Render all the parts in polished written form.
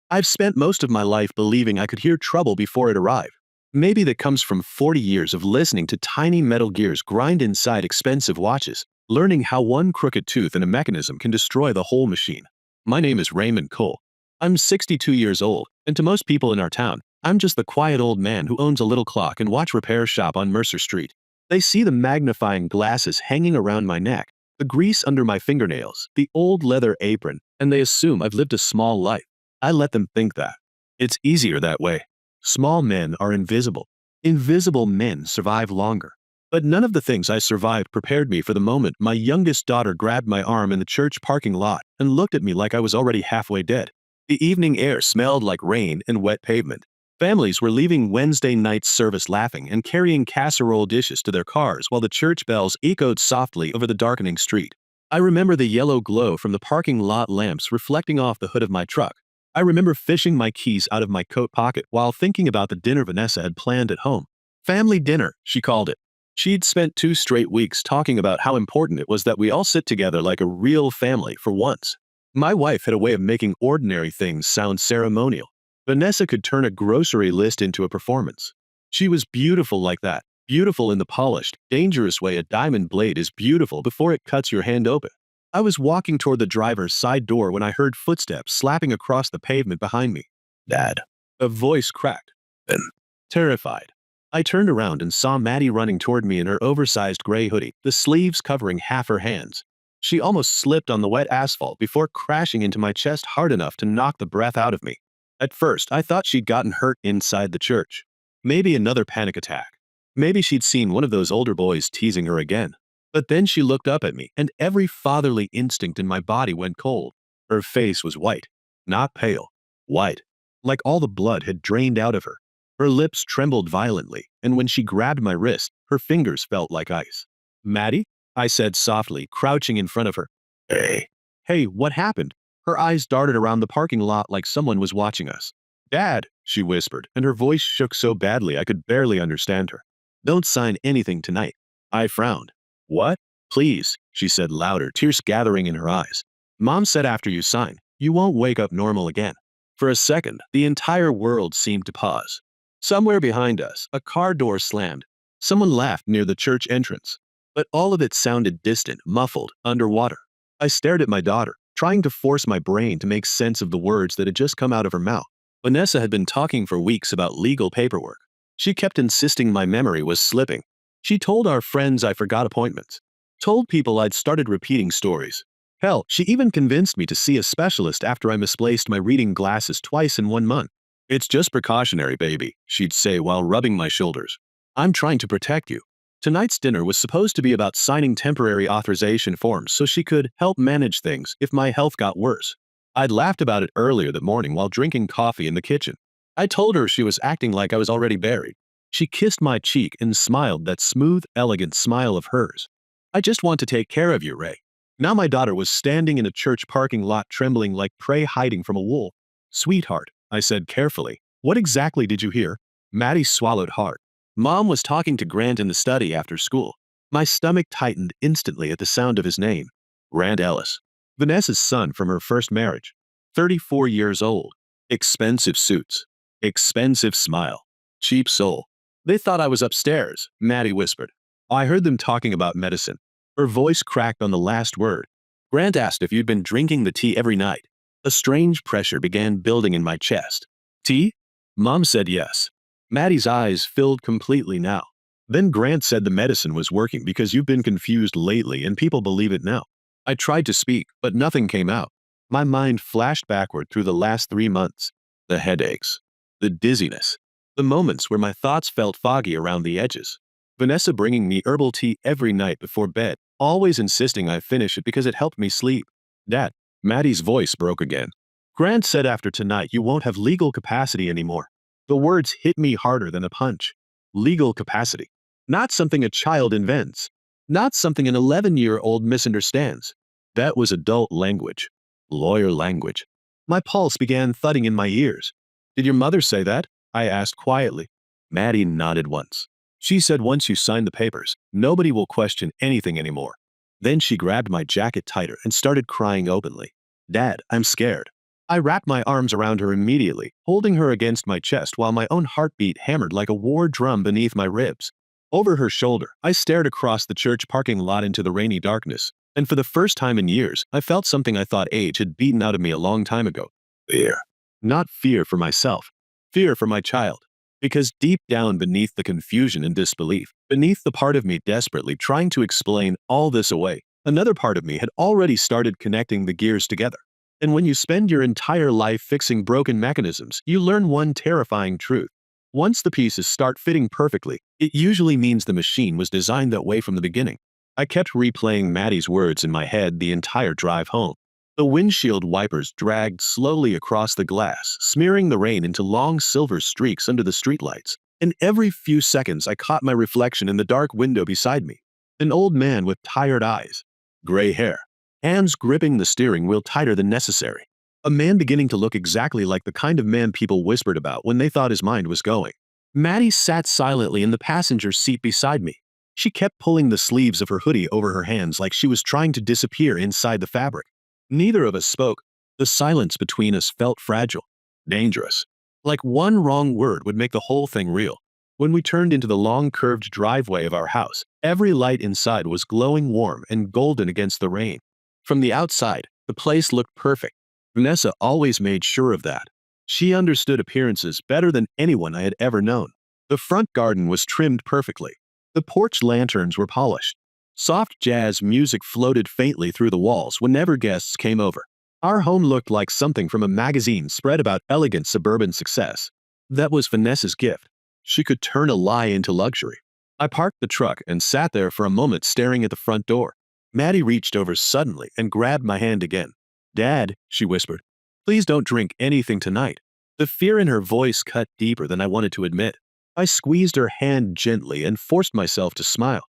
I've spent most of my life believing I could hear trouble before it arrived. Maybe that comes from 40 years of listening to tiny metal gears grind inside expensive watches, learning how one crooked tooth in a mechanism can destroy the whole machine. My name is Raymond Cole. I'm 62 years old, and to most people in our town, I'm just the quiet old man who owns a little clock and watch repair shop on Mercer Street. They see the magnifying glasses hanging around my neck, the grease under my fingernails, the old leather apron, and they assume I've lived a small life. I let them think that. It's easier that way. Small men are invisible. Invisible men survive longer. But none of the things I survived prepared me for the moment my youngest daughter grabbed my arm in the church parking lot and looked at me like I was already halfway dead. The evening air smelled like rain and wet pavement. Families were leaving Wednesday night service laughing and carrying casserole dishes to their cars while the church bells echoed softly over the darkening street. I remember the yellow glow from the parking lot lamps reflecting off the hood of my truck. I remember fishing my keys out of my coat pocket while thinking about the dinner Vanessa had planned at home. Family dinner, she called it. She'd spent 2 straight weeks talking about how important it was that we all sit together like a real family for once. My wife had a way of making ordinary things sound ceremonial. Vanessa could turn a grocery list into a performance. She was beautiful like that, beautiful in the polished, dangerous way a diamond blade is beautiful before it cuts your hand open. I was walking toward the driver's side door when I heard footsteps slapping across the pavement behind me. Dad. A voice cracked. Then, terrified, I turned around and saw Maddie running toward me in her oversized gray hoodie, the sleeves covering half her hands. She almost slipped on the wet asphalt before crashing into my chest hard enough to knock the breath out of me. At first, I thought she'd gotten hurt inside the church. Maybe another panic attack. Maybe she'd seen one of those older boys teasing her again. But then she looked up at me, and every fatherly instinct in my body went cold. Her face was white. Not pale. White. Like all the blood had drained out of her. Her lips trembled violently, and when she grabbed my wrist, her fingers felt like ice. Maddie? I said softly, crouching in front of her. Hey. Hey, what happened? Her eyes darted around the parking lot like someone was watching us. Dad, she whispered, and her voice shook so badly I could barely understand her. Don't sign anything tonight. I frowned. What? Please, she said louder, tears gathering in her eyes. Mom said after you sign, you won't wake up normal again. For a second, the entire world seemed to pause. Somewhere behind us, a car door slammed. Someone laughed near the church entrance. But all of it sounded distant, muffled, underwater. I stared at my daughter, trying to force my brain to make sense of the words that had just come out of her mouth. Vanessa had been talking for weeks about legal paperwork. She kept insisting my memory was slipping. She told our friends I forgot appointments. Told people I'd started repeating stories. Hell, she even convinced me to see a specialist after I misplaced my reading glasses twice in 1 month. It's just precautionary, baby, she'd say while rubbing my shoulders. I'm trying to protect you. Tonight's dinner was supposed to be about signing temporary authorization forms so she could help manage things if my health got worse. I'd laughed about it earlier that morning while drinking coffee in the kitchen. I told her she was acting like I was already buried. She kissed my cheek and smiled that smooth, elegant smile of hers. I just want to take care of you, Ray. Now my daughter was standing in a church parking lot trembling like prey hiding from a wolf. Sweetheart, I said carefully, what exactly did you hear? Maddie swallowed hard. Mom was talking to Grant in the study after school. My stomach tightened instantly at the sound of his name. Grant Ellis. Vanessa's son from her first marriage. 34 years old. Expensive suits. Expensive smile. Cheap soul. They thought I was upstairs, Maddie whispered. I heard them talking about medicine. Her voice cracked on the last word. Grant asked if you'd been drinking the tea every night. A strange pressure began building in my chest. Tea? Mom said yes. Maddie's eyes filled completely now. Then Grant said the medicine was working because you've been confused lately and people believe it now. I tried to speak, but nothing came out. My mind flashed backward through the last 3 months. The headaches. The dizziness. The moments where my thoughts felt foggy around the edges. Vanessa bringing me herbal tea every night before bed, always insisting I finish it because it helped me sleep. Dad, Maddie's voice broke again. Grant said after tonight you won't have legal capacity anymore. The words hit me harder than a punch. Legal capacity. Not something a child invents. Not something an 11-year-old misunderstands. That was adult language. Lawyer language. My pulse began thudding in my ears. Did your mother say that? I asked quietly. Maddie nodded once. She said once you sign the papers, nobody will question anything anymore. Then she grabbed my jacket tighter and started crying openly. Dad, I'm scared. I wrapped my arms around her immediately, holding her against my chest while my own heartbeat hammered like a war drum beneath my ribs. Over her shoulder, I stared across the church parking lot into the rainy darkness, and for the first time in years, I felt something I thought age had beaten out of me a long time ago. Fear. Not fear for myself. Fear for my child. Because deep down beneath the confusion and disbelief, beneath the part of me desperately trying to explain all this away, another part of me had already started connecting the gears together. And when you spend your entire life fixing broken mechanisms, you learn one terrifying truth. Once the pieces start fitting perfectly, it usually means the machine was designed that way from the beginning. I kept replaying Maddie's words in my head the entire drive home. The windshield wipers dragged slowly across the glass, smearing the rain into long silver streaks under the streetlights. And every few seconds I caught my reflection in the dark window beside me. An old man with tired eyes, gray hair, hands gripping the steering wheel tighter than necessary. A man beginning to look exactly like the kind of man people whispered about when they thought his mind was going. Maddie sat silently in the passenger seat beside me. She kept pulling the sleeves of her hoodie over her hands like she was trying to disappear inside the fabric. Neither of us spoke. The silence between us felt fragile, dangerous. Like one wrong word would make the whole thing real. When we turned into the long curved driveway of our house, every light inside was glowing warm and golden against the rain. From the outside, the place looked perfect. Vanessa always made sure of that. She understood appearances better than anyone I had ever known. The front garden was trimmed perfectly. The porch lanterns were polished. Soft jazz music floated faintly through the walls whenever guests came over. Our home looked like something from a magazine spread about elegant suburban success. That was Vanessa's gift. She could turn a lie into luxury. I parked the truck and sat there for a moment staring at the front door. Maddie reached over suddenly and grabbed my hand again. "Dad," she whispered, "please don't drink anything tonight." The fear in her voice cut deeper than I wanted to admit. I squeezed her hand gently and forced myself to smile.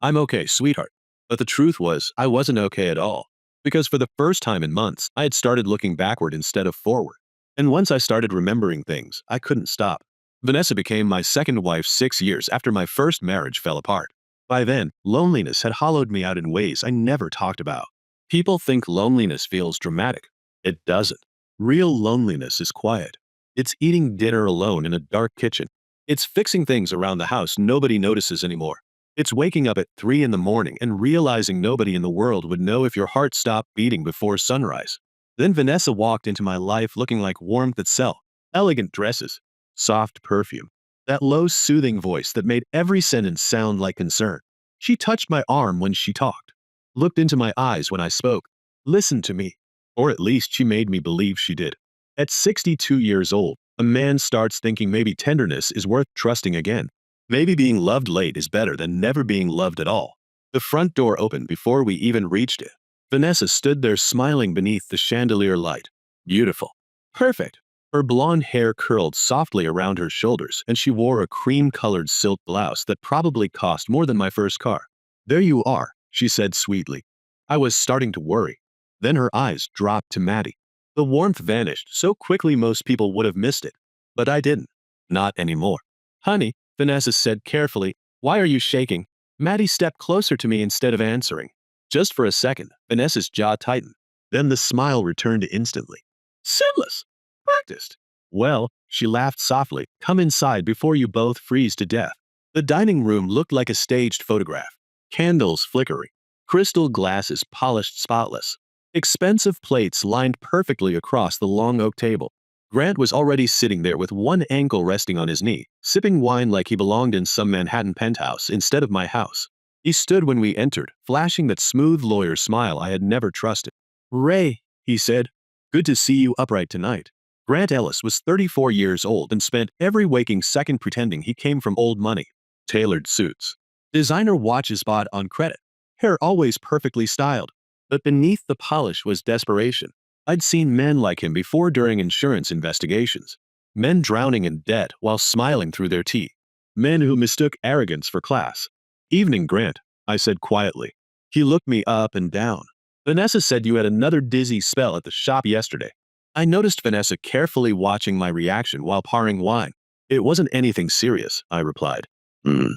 "I'm okay, sweetheart." But the truth was, I wasn't okay at all. Because for the first time in months, I had started looking backward instead of forward. And once I started remembering things, I couldn't stop. Vanessa became my second wife 6 years after my first marriage fell apart. By then, loneliness had hollowed me out in ways I never talked about. People think loneliness feels dramatic. It doesn't. Real loneliness is quiet. It's eating dinner alone in a dark kitchen. It's fixing things around the house nobody notices anymore. It's waking up at 3 in the morning and realizing nobody in the world would know if your heart stopped beating before sunrise. Then Vanessa walked into my life looking like warmth itself. Elegant dresses, soft perfume, that low soothing voice that made every sentence sound like concern. She touched my arm when she talked, looked into my eyes when I spoke, listened to me. Or at least she made me believe she did. At 62 years old, a man starts thinking maybe tenderness is worth trusting again. Maybe being loved late is better than never being loved at all. The front door opened before we even reached it. Vanessa stood there smiling beneath the chandelier light. Beautiful. Perfect. Her blonde hair curled softly around her shoulders, and she wore a cream-colored silk blouse that probably cost more than my first car. "There you are," she said sweetly. I was starting to worry. Then her eyes dropped to Maddie. The warmth vanished so quickly most people would have missed it. But I didn't. Not anymore. "Honey," Vanessa said carefully, "why are you shaking?" Maddie stepped closer to me instead of answering. Just for a second, Vanessa's jaw tightened. Then the smile returned instantly. "Sinless. Practiced." "Well," she laughed softly, "come inside before you both freeze to death." The dining room looked like a staged photograph. Candles flickering. Crystal glasses polished spotless. Expensive plates lined perfectly across the long oak table. Grant was already sitting there with one ankle resting on his knee, sipping wine like he belonged in some Manhattan penthouse instead of my house. He stood when we entered, flashing that smooth lawyer smile I had never trusted. "Ray," he said, "good to see you upright tonight." Grant Ellis was 34 years old and spent every waking second pretending he came from old money. Tailored suits. Designer watches bought on credit. Hair always perfectly styled. But beneath the polish was desperation. I'd seen men like him before during insurance investigations. Men drowning in debt while smiling through their teeth. Men who mistook arrogance for class. "Evening, Grant," I said quietly. He looked me up and down. "Vanessa said you had another dizzy spell at the shop yesterday." I noticed Vanessa carefully watching my reaction while pouring wine. "It wasn't anything serious," I replied. "Hmm."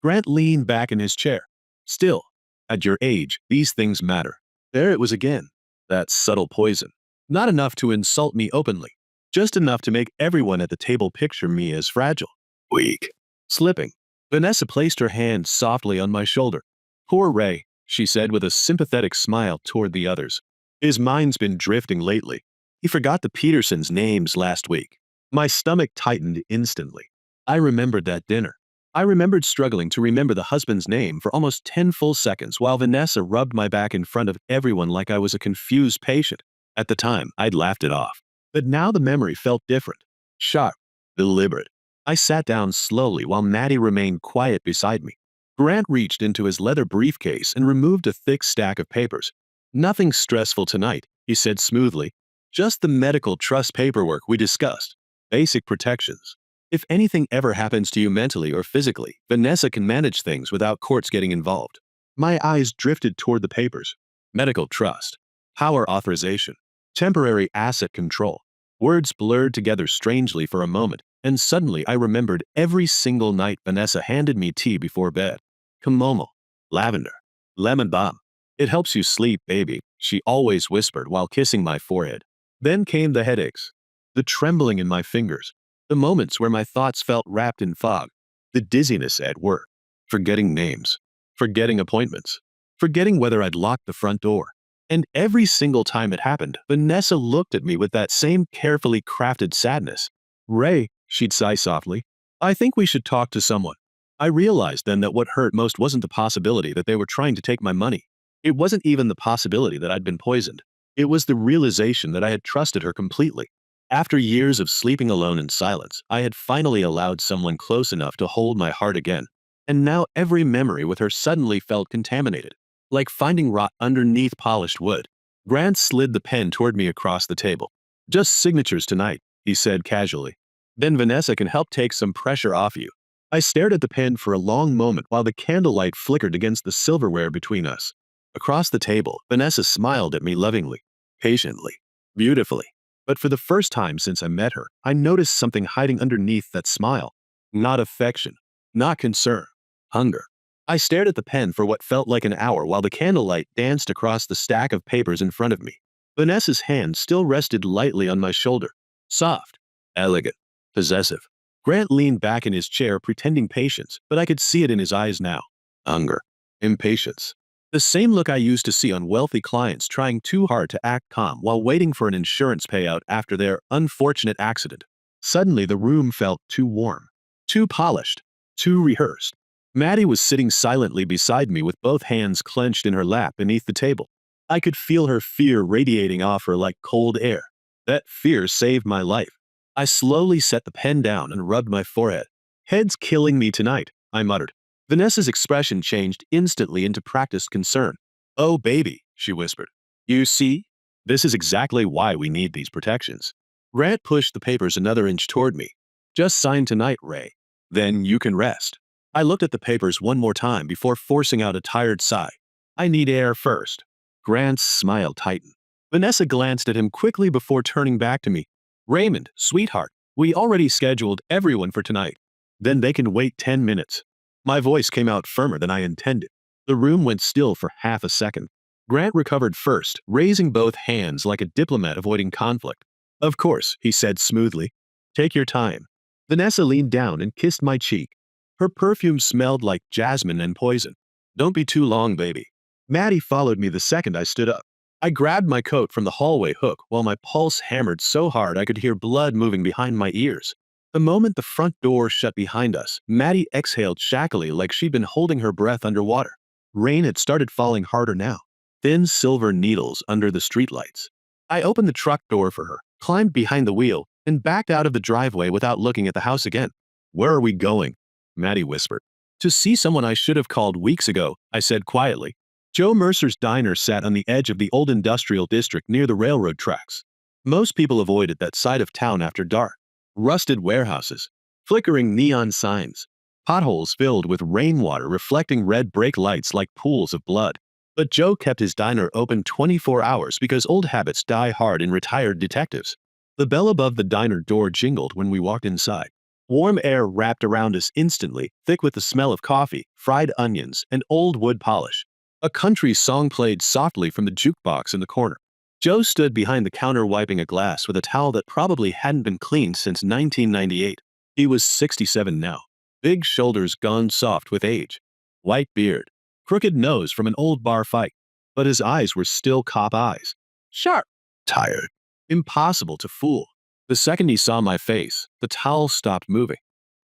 Grant leaned back in his chair. "Still, at your age, these things matter." There it was again. That subtle poison. Not enough to insult me openly. Just enough to make everyone at the table picture me as fragile. Weak. Slipping. Vanessa placed her hand softly on my shoulder. Poor Ray, she said with a sympathetic smile toward the others. His mind's been drifting lately. He forgot the Petersons' names last week. My stomach tightened instantly. I remembered that dinner. I remembered struggling to remember the husband's name for almost 10 full seconds while Vanessa rubbed my back in front of everyone like I was a confused patient. At the time, I'd laughed it off. But now the memory felt different. Sharp. Deliberate. I sat down slowly while Maddie remained quiet beside me. Grant reached into his leather briefcase and removed a thick stack of papers. Nothing stressful tonight, he said smoothly. Just the medical trust paperwork we discussed. Basic protections. If anything ever happens to you mentally or physically, Vanessa can manage things without courts getting involved. My eyes drifted toward the papers. Medical trust. Power authorization. Temporary asset control. Words blurred together strangely for a moment, and suddenly I remembered every single night Vanessa handed me tea before bed. Chamomile. Lavender. Lemon balm. It helps you sleep, baby, she always whispered while kissing my forehead. Then came the headaches. The trembling in my fingers. The moments where my thoughts felt wrapped in fog. The dizziness at work. Forgetting names. Forgetting appointments. Forgetting whether I'd locked the front door. And every single time it happened, Vanessa looked at me with that same carefully crafted sadness. Ray, she'd sigh softly, I think we should talk to someone. I realized then that what hurt most wasn't the possibility that they were trying to take my money. It wasn't even the possibility that I'd been poisoned. It was the realization that I had trusted her completely. After years of sleeping alone in silence, I had finally allowed someone close enough to hold my heart again. And now every memory with her suddenly felt contaminated. Like finding rot underneath polished wood. Grant slid the pen toward me across the table. Just signatures tonight, he said casually. Then Vanessa can help take some pressure off you. I stared at the pen for a long moment while the candlelight flickered against the silverware between us. Across the table, Vanessa smiled at me lovingly, patiently, beautifully. But for the first time since I met her, I noticed something hiding underneath that smile. Not affection, not concern, hunger. I stared at the pen for what felt like an hour while the candlelight danced across the stack of papers in front of me. Vanessa's hand still rested lightly on my shoulder. Soft, elegant, possessive. Grant leaned back in his chair pretending patience, but I could see it in his eyes now. Hunger. Impatience. The same look I used to see on wealthy clients trying too hard to act calm while waiting for an insurance payout after their unfortunate accident. Suddenly the room felt too warm, too polished, too rehearsed. Maddie was sitting silently beside me with both hands clenched in her lap beneath the table. I could feel her fear radiating off her like cold air. That fear saved my life. I slowly set the pen down and rubbed my forehead. Head's killing me tonight, I muttered. Vanessa's expression changed instantly into practiced concern. Oh, baby, she whispered. You see? This is exactly why we need these protections. Grant pushed the papers another inch toward me. Just sign tonight, Ray. Then you can rest. I looked at the papers one more time before forcing out a tired sigh. I need air first. Grant's smile tightened. Vanessa glanced at him quickly before turning back to me. Raymond, sweetheart, we already scheduled everyone for tonight. Then they can wait 10 minutes. My voice came out firmer than I intended. The room went still for half a second. Grant recovered first, raising both hands like a diplomat avoiding conflict. Of course, he said smoothly. Take your time. Vanessa leaned down and kissed my cheek. Her perfume smelled like jasmine and poison. Don't be too long, baby. Maddie followed me the second I stood up. I grabbed my coat from the hallway hook while my pulse hammered so hard I could hear blood moving behind my ears. The moment the front door shut behind us, Maddie exhaled shackily like she'd been holding her breath underwater. Rain had started falling harder now. Thin silver needles under the streetlights. I opened the truck door for her, climbed behind the wheel, and backed out of the driveway without looking at the house again. Where are we going? Maddie whispered. To see someone I should have called weeks ago, I said quietly. Joe Mercer's diner sat on the edge of the old industrial district near the railroad tracks. Most people avoided that side of town after dark. Rusted warehouses, flickering neon signs, potholes filled with rainwater reflecting red brake lights like pools of blood. But Joe kept his diner open 24 hours because old habits die hard in retired detectives. The bell above the diner door jingled when we walked inside. Warm air wrapped around us instantly, thick with the smell of coffee, fried onions, and old wood polish. A country song played softly from the jukebox in the corner. Joe stood behind the counter wiping a glass with a towel that probably hadn't been cleaned since 1998. He was 67 now. Big shoulders gone soft with age. White beard. Crooked nose from an old bar fight. But his eyes were still cop eyes. Sharp. Tired. Impossible to fool. The second he saw my face, the towel stopped moving.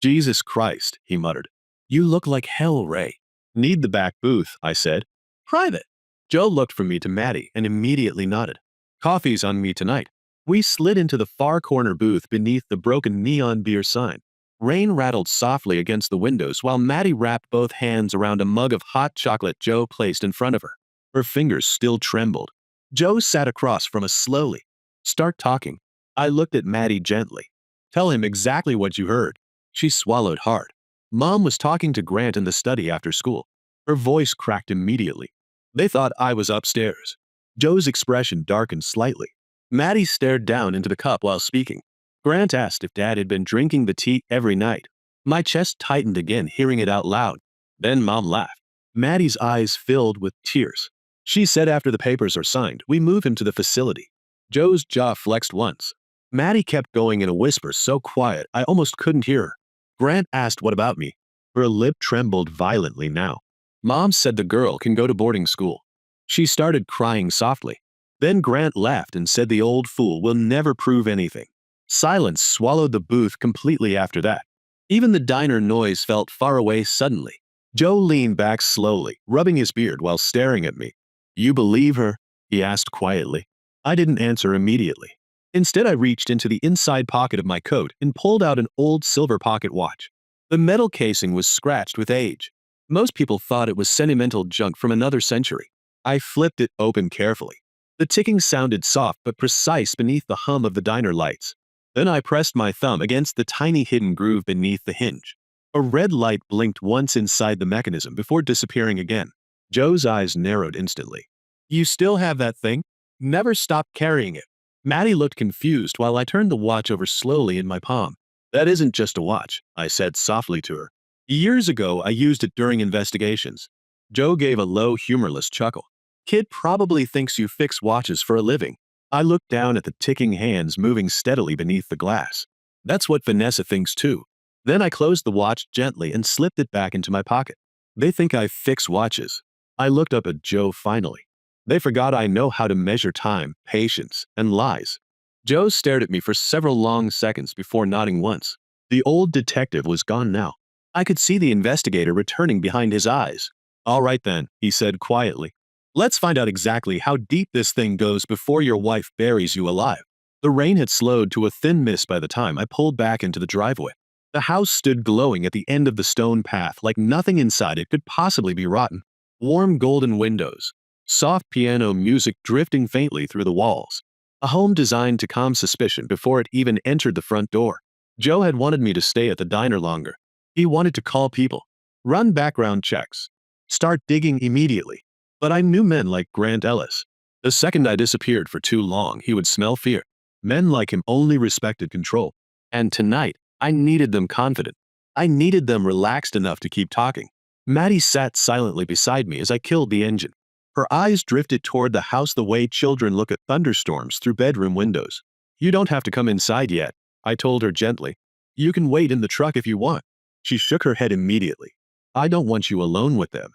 Jesus Christ, he muttered. You look like hell, Ray. Need the back booth, I said. Private. Joe looked from me to Maddie and immediately nodded. Coffee's on me tonight. We slid into the far corner booth beneath the broken neon beer sign. Rain rattled softly against the windows while Maddie wrapped both hands around a mug of hot chocolate Joe placed in front of her. Her fingers still trembled. Joe sat across from us slowly. Start talking. I looked at Maddie gently. Tell him exactly what you heard. She swallowed hard. Mom was talking to Grant in the study after school. Her voice cracked immediately. They thought I was upstairs. Joe's expression darkened slightly. Maddie stared down into the cup while speaking. Grant asked if Dad had been drinking the tea every night. My chest tightened again hearing it out loud. Then Mom laughed. Maddie's eyes filled with tears. She said after the papers are signed, we move him to the facility. Joe's jaw flexed once. Maddie kept going in a whisper so quiet I almost couldn't hear her. Grant asked what about me. Her lip trembled violently now. Mom said the girl can go to boarding school. She started crying softly. Then Grant laughed and said the old fool will never prove anything. Silence swallowed the booth completely after that. Even the diner noise felt far away suddenly. Joe leaned back slowly, rubbing his beard while staring at me. You believe her? He asked quietly. I didn't answer immediately. Instead, I reached into the inside pocket of my coat and pulled out an old silver pocket watch. The metal casing was scratched with age. Most people thought it was sentimental junk from another century. I flipped it open carefully. The ticking sounded soft but precise beneath the hum of the diner lights. Then I pressed my thumb against the tiny hidden groove beneath the hinge. A red light blinked once inside the mechanism before disappearing again. Joe's eyes narrowed instantly. You still have that thing? Never stopped carrying it. Maddie looked confused while I turned the watch over slowly in my palm. That isn't just a watch, I said softly to her. Years ago, I used it during investigations. Joe gave a low, humorless chuckle. Kid probably thinks you fix watches for a living. I looked down at the ticking hands moving steadily beneath the glass. That's what Vanessa thinks too. Then I closed the watch gently and slipped it back into my pocket. They think I fix watches. I looked up at Joe finally. They forgot I know how to measure time, patience, and lies. Joe stared at me for several long seconds before nodding once. The old detective was gone now. I could see the investigator returning behind his eyes. All right then, he said quietly. Let's find out exactly how deep this thing goes before your wife buries you alive. The rain had slowed to a thin mist by the time I pulled back into the driveway. The house stood glowing at the end of the stone path like nothing inside it could possibly be rotten. Warm golden windows. Soft piano music drifting faintly through the walls. A home designed to calm suspicion before it even entered the front door. Joe had wanted me to stay at the diner longer. He wanted to call people, run background checks, start digging immediately. But I knew men like Grant Ellis. The second I disappeared for too long, he would smell fear. Men like him only respected control. And tonight, I needed them confident. I needed them relaxed enough to keep talking. Maddie sat silently beside me as I killed the engine. Her eyes drifted toward the house the way children look at thunderstorms through bedroom windows. You don't have to come inside yet, I told her gently. You can wait in the truck if you want. She shook her head immediately. I don't want you alone with them.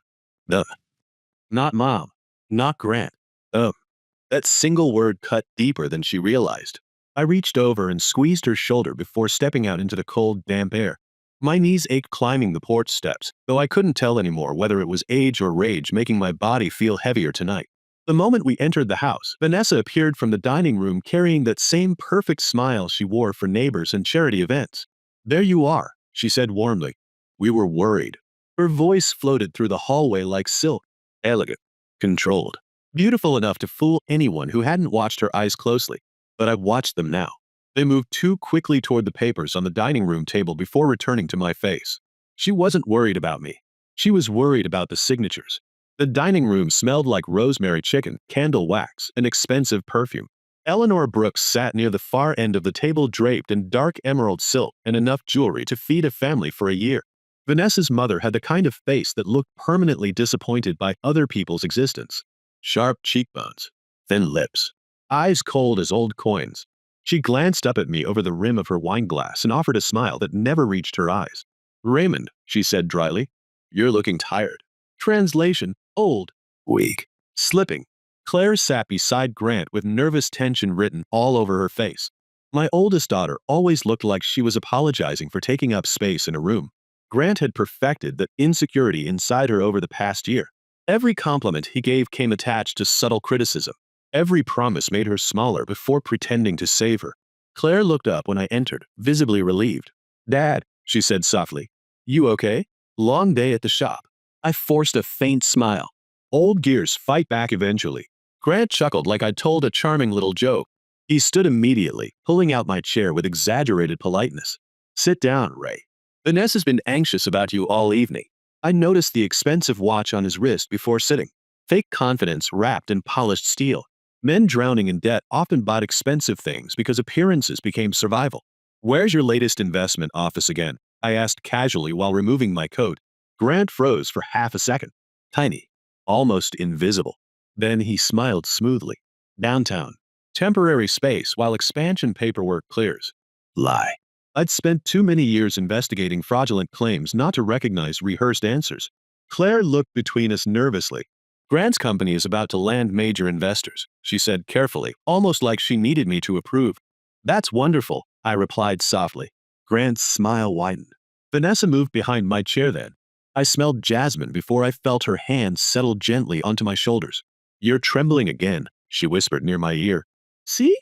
Ugh. Not Mom. Not Grant. That single word cut deeper than she realized. I reached over and squeezed her shoulder before stepping out into the cold, damp air. My knees ached climbing the porch steps, though I couldn't tell anymore whether it was age or rage making my body feel heavier tonight. The moment we entered the house, Vanessa appeared from the dining room carrying that same perfect smile she wore for neighbors and charity events. There you are, she said warmly. We were worried. Her voice floated through the hallway like silk. Elegant. Controlled. Beautiful enough to fool anyone who hadn't watched her eyes closely. But I watched them now. They moved too quickly toward the papers on the dining room table before returning to my face. She wasn't worried about me. She was worried about the signatures. The dining room smelled like rosemary chicken, candle wax, and expensive perfume. Eleanor Brooks sat near the far end of the table draped in dark emerald silk and enough jewelry to feed a family for a year. Vanessa's mother had the kind of face that looked permanently disappointed by other people's existence. Sharp cheekbones, thin lips, eyes cold as old coins. She glanced up at me over the rim of her wineglass and offered a smile that never reached her eyes. Raymond, she said dryly, you're looking tired. Translation, old, weak, slipping. Claire sat beside Grant with nervous tension written all over her face. My oldest daughter always looked like she was apologizing for taking up space in a room. Grant had perfected the insecurity inside her over the past year. Every compliment he gave came attached to subtle criticism. Every promise made her smaller before pretending to save her. Claire looked up when I entered, visibly relieved. Dad, she said softly. You okay? Long day at the shop. I forced a faint smile. Old gears fight back eventually. Grant chuckled like I'd told a charming little joke. He stood immediately, pulling out my chair with exaggerated politeness. Sit down, Ray. Vanessa's been anxious about you all evening. I noticed the expensive watch on his wrist before sitting. Fake confidence wrapped in polished steel. Men drowning in debt often bought expensive things because appearances became survival. Where's your latest investment office again? I asked casually while removing my coat. Grant froze for half a second. Tiny. Almost invisible. Then he smiled smoothly. Downtown. Temporary space while expansion paperwork clears. Lie. I'd spent too many years investigating fraudulent claims not to recognize rehearsed answers. Claire looked between us nervously. Grant's company is about to land major investors, she said carefully, almost like she needed me to approve. That's wonderful, I replied softly. Grant's smile widened. Vanessa moved behind my chair then. I smelled jasmine before I felt her hand settle gently onto my shoulders. You're trembling again, she whispered near my ear. See?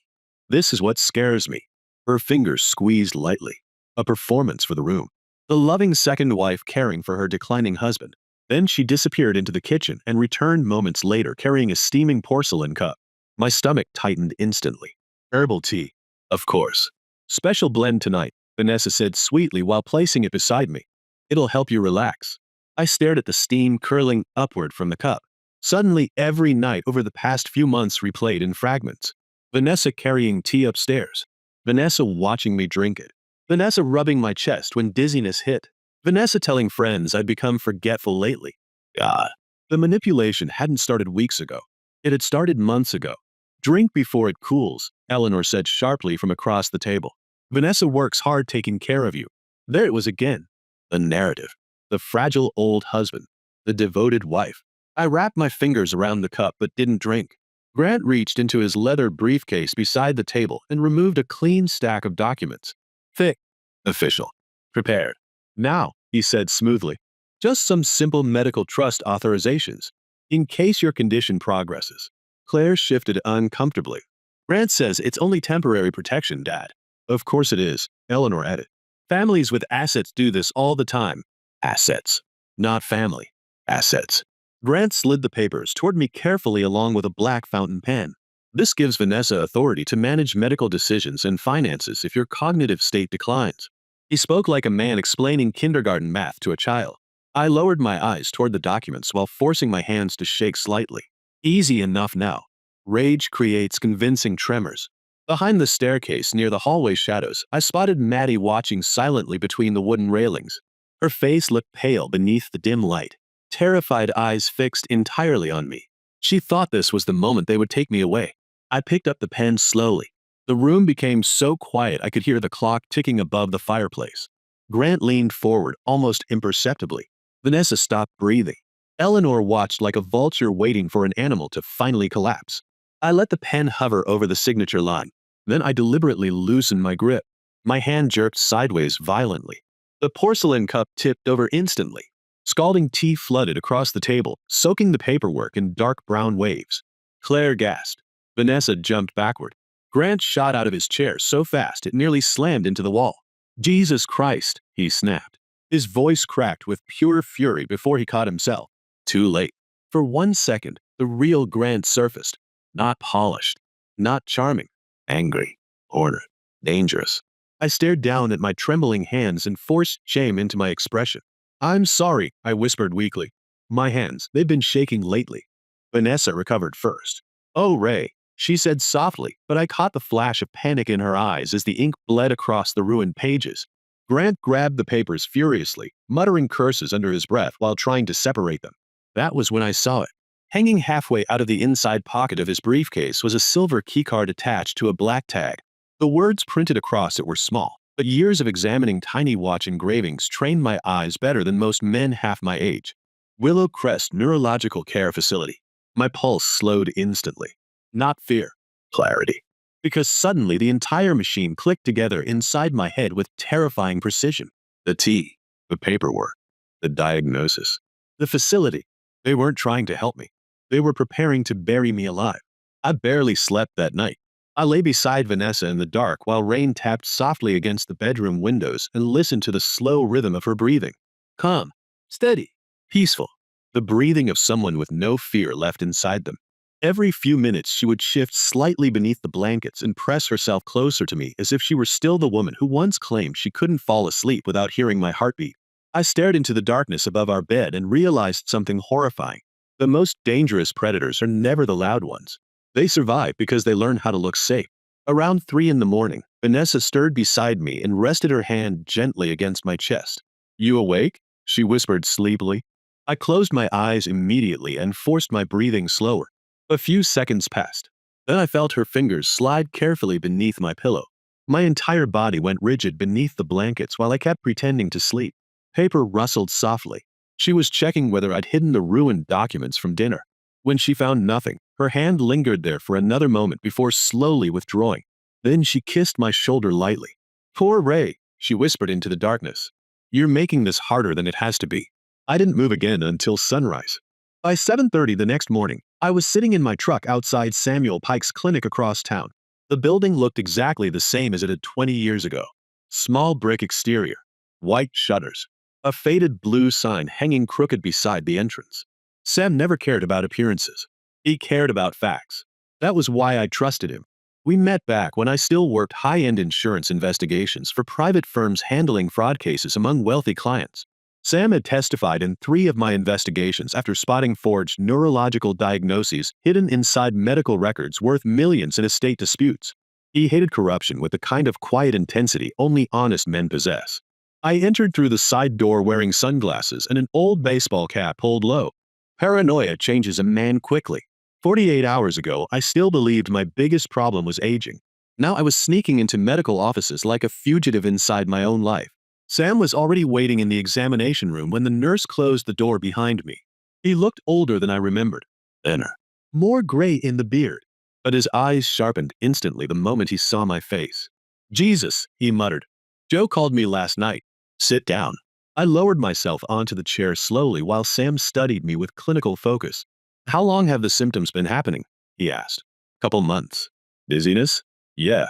This is what scares me. Her fingers squeezed lightly. A performance for the room. The loving second wife caring for her declining husband. Then she disappeared into the kitchen and returned moments later carrying a steaming porcelain cup. My stomach tightened instantly. Herbal tea. Of course. Special blend tonight, Vanessa said sweetly while placing it beside me. It'll help you relax. I stared at the steam curling upward from the cup. Suddenly, every night over the past few months replayed in fragments. Vanessa carrying tea upstairs. Vanessa watching me drink it. Vanessa rubbing my chest when dizziness hit. Vanessa telling friends I'd become forgetful lately. God. The manipulation hadn't started weeks ago. It had started months ago. Drink before it cools, Eleanor said sharply from across the table. Vanessa works hard taking care of you. There it was again. The narrative. The fragile old husband. The devoted wife. I wrapped my fingers around the cup but didn't drink. Grant reached into his leather briefcase beside the table and removed a clean stack of documents. Thick. Official. Prepared. Now, he said smoothly, just some simple medical trust authorizations. In case your condition progresses. Claire shifted uncomfortably. Grant says it's only temporary protection, Dad. Of course it is, Eleanor added. Families with assets do this all the time. Assets. Not family. Assets. Grant slid the papers toward me carefully along with a black fountain pen. This gives Vanessa authority to manage medical decisions and finances if your cognitive state declines. He spoke like a man explaining kindergarten math to a child. I lowered my eyes toward the documents while forcing my hands to shake slightly. Easy enough now. Rage creates convincing tremors. Behind the staircase near the hallway shadows, I spotted Maddie watching silently between the wooden railings. Her face looked pale beneath the dim light, terrified eyes fixed entirely on me. She thought this was the moment they would take me away. I picked up the pen slowly. The room became so quiet I could hear the clock ticking above the fireplace. Grant leaned forward almost imperceptibly. Vanessa stopped breathing. Eleanor watched like a vulture waiting for an animal to finally collapse. I let the pen hover over the signature line. Then I deliberately loosened my grip. My hand jerked sideways violently. The porcelain cup tipped over instantly. Scalding tea flooded across the table, soaking the paperwork in dark brown waves. Claire gasped. Vanessa jumped backward. Grant shot out of his chair so fast it nearly slammed into the wall. Jesus Christ, he snapped. His voice cracked with pure fury before he caught himself. Too late. For 1 second, the real Grant surfaced. Not polished. Not charming. Angry. Ordered. Dangerous. I stared down at my trembling hands and forced shame into my expression. I'm sorry, I whispered weakly. My hands, they've been shaking lately. Vanessa recovered first. Oh, Ray, she said softly, but I caught the flash of panic in her eyes as the ink bled across the ruined pages. Grant grabbed the papers furiously, muttering curses under his breath while trying to separate them. That was when I saw it. Hanging halfway out of the inside pocket of his briefcase was a silver keycard attached to a black tag. The words printed across it were small, but years of examining tiny watch engravings trained my eyes better than most men half my age. Willow Crest Neurological Care Facility. My pulse slowed instantly. Not fear, clarity. Because suddenly the entire machine clicked together inside my head with terrifying precision. The T, the paperwork, the diagnosis, the facility. They weren't trying to help me. They were preparing to bury me alive. I barely slept that night. I lay beside Vanessa in the dark while rain tapped softly against the bedroom windows and listened to the slow rhythm of her breathing. Calm, steady, peaceful. The breathing of someone with no fear left inside them. Every few minutes she would shift slightly beneath the blankets and press herself closer to me as if she were still the woman who once claimed she couldn't fall asleep without hearing my heartbeat. I stared into the darkness above our bed and realized something horrifying. The most dangerous predators are never the loud ones. They survive because they learn how to look safe. Around 3 in the morning, Vanessa stirred beside me and rested her hand gently against my chest. You awake? She whispered sleepily. I closed my eyes immediately and forced my breathing slower. A few seconds passed. Then I felt her fingers slide carefully beneath my pillow. My entire body went rigid beneath the blankets while I kept pretending to sleep. Paper rustled softly. She was checking whether I'd hidden the ruined documents from dinner. When she found nothing, her hand lingered there for another moment before slowly withdrawing. Then she kissed my shoulder lightly. Poor Ray, she whispered into the darkness. You're making this harder than it has to be. I didn't move again until sunrise. By 7:30 the next morning, I was sitting in my truck outside Samuel Pike's clinic across town. The building looked exactly the same as it had 20 years ago. Small brick exterior, white shutters, a faded blue sign hanging crooked beside the entrance. Sam never cared about appearances. He cared about facts. That was why I trusted him. We met back when I still worked high-end insurance investigations for private firms handling fraud cases among wealthy clients. Sam had testified in 3 of my investigations after spotting forged neurological diagnoses hidden inside medical records worth millions in estate disputes. He hated corruption with the kind of quiet intensity only honest men possess. I entered through the side door wearing sunglasses and an old baseball cap pulled low. Paranoia changes a man quickly. 48 hours ago, I still believed my biggest problem was aging. Now I was sneaking into medical offices like a fugitive inside my own life. Sam was already waiting in the examination room when the nurse closed the door behind me. He looked older than I remembered. Thinner. More gray in the beard. But his eyes sharpened instantly the moment he saw my face. Jesus, he muttered. Joe called me last night. Sit down. I lowered myself onto the chair slowly while Sam studied me with clinical focus. How long have the symptoms been happening? He asked. Couple months. Dizziness? Yeah.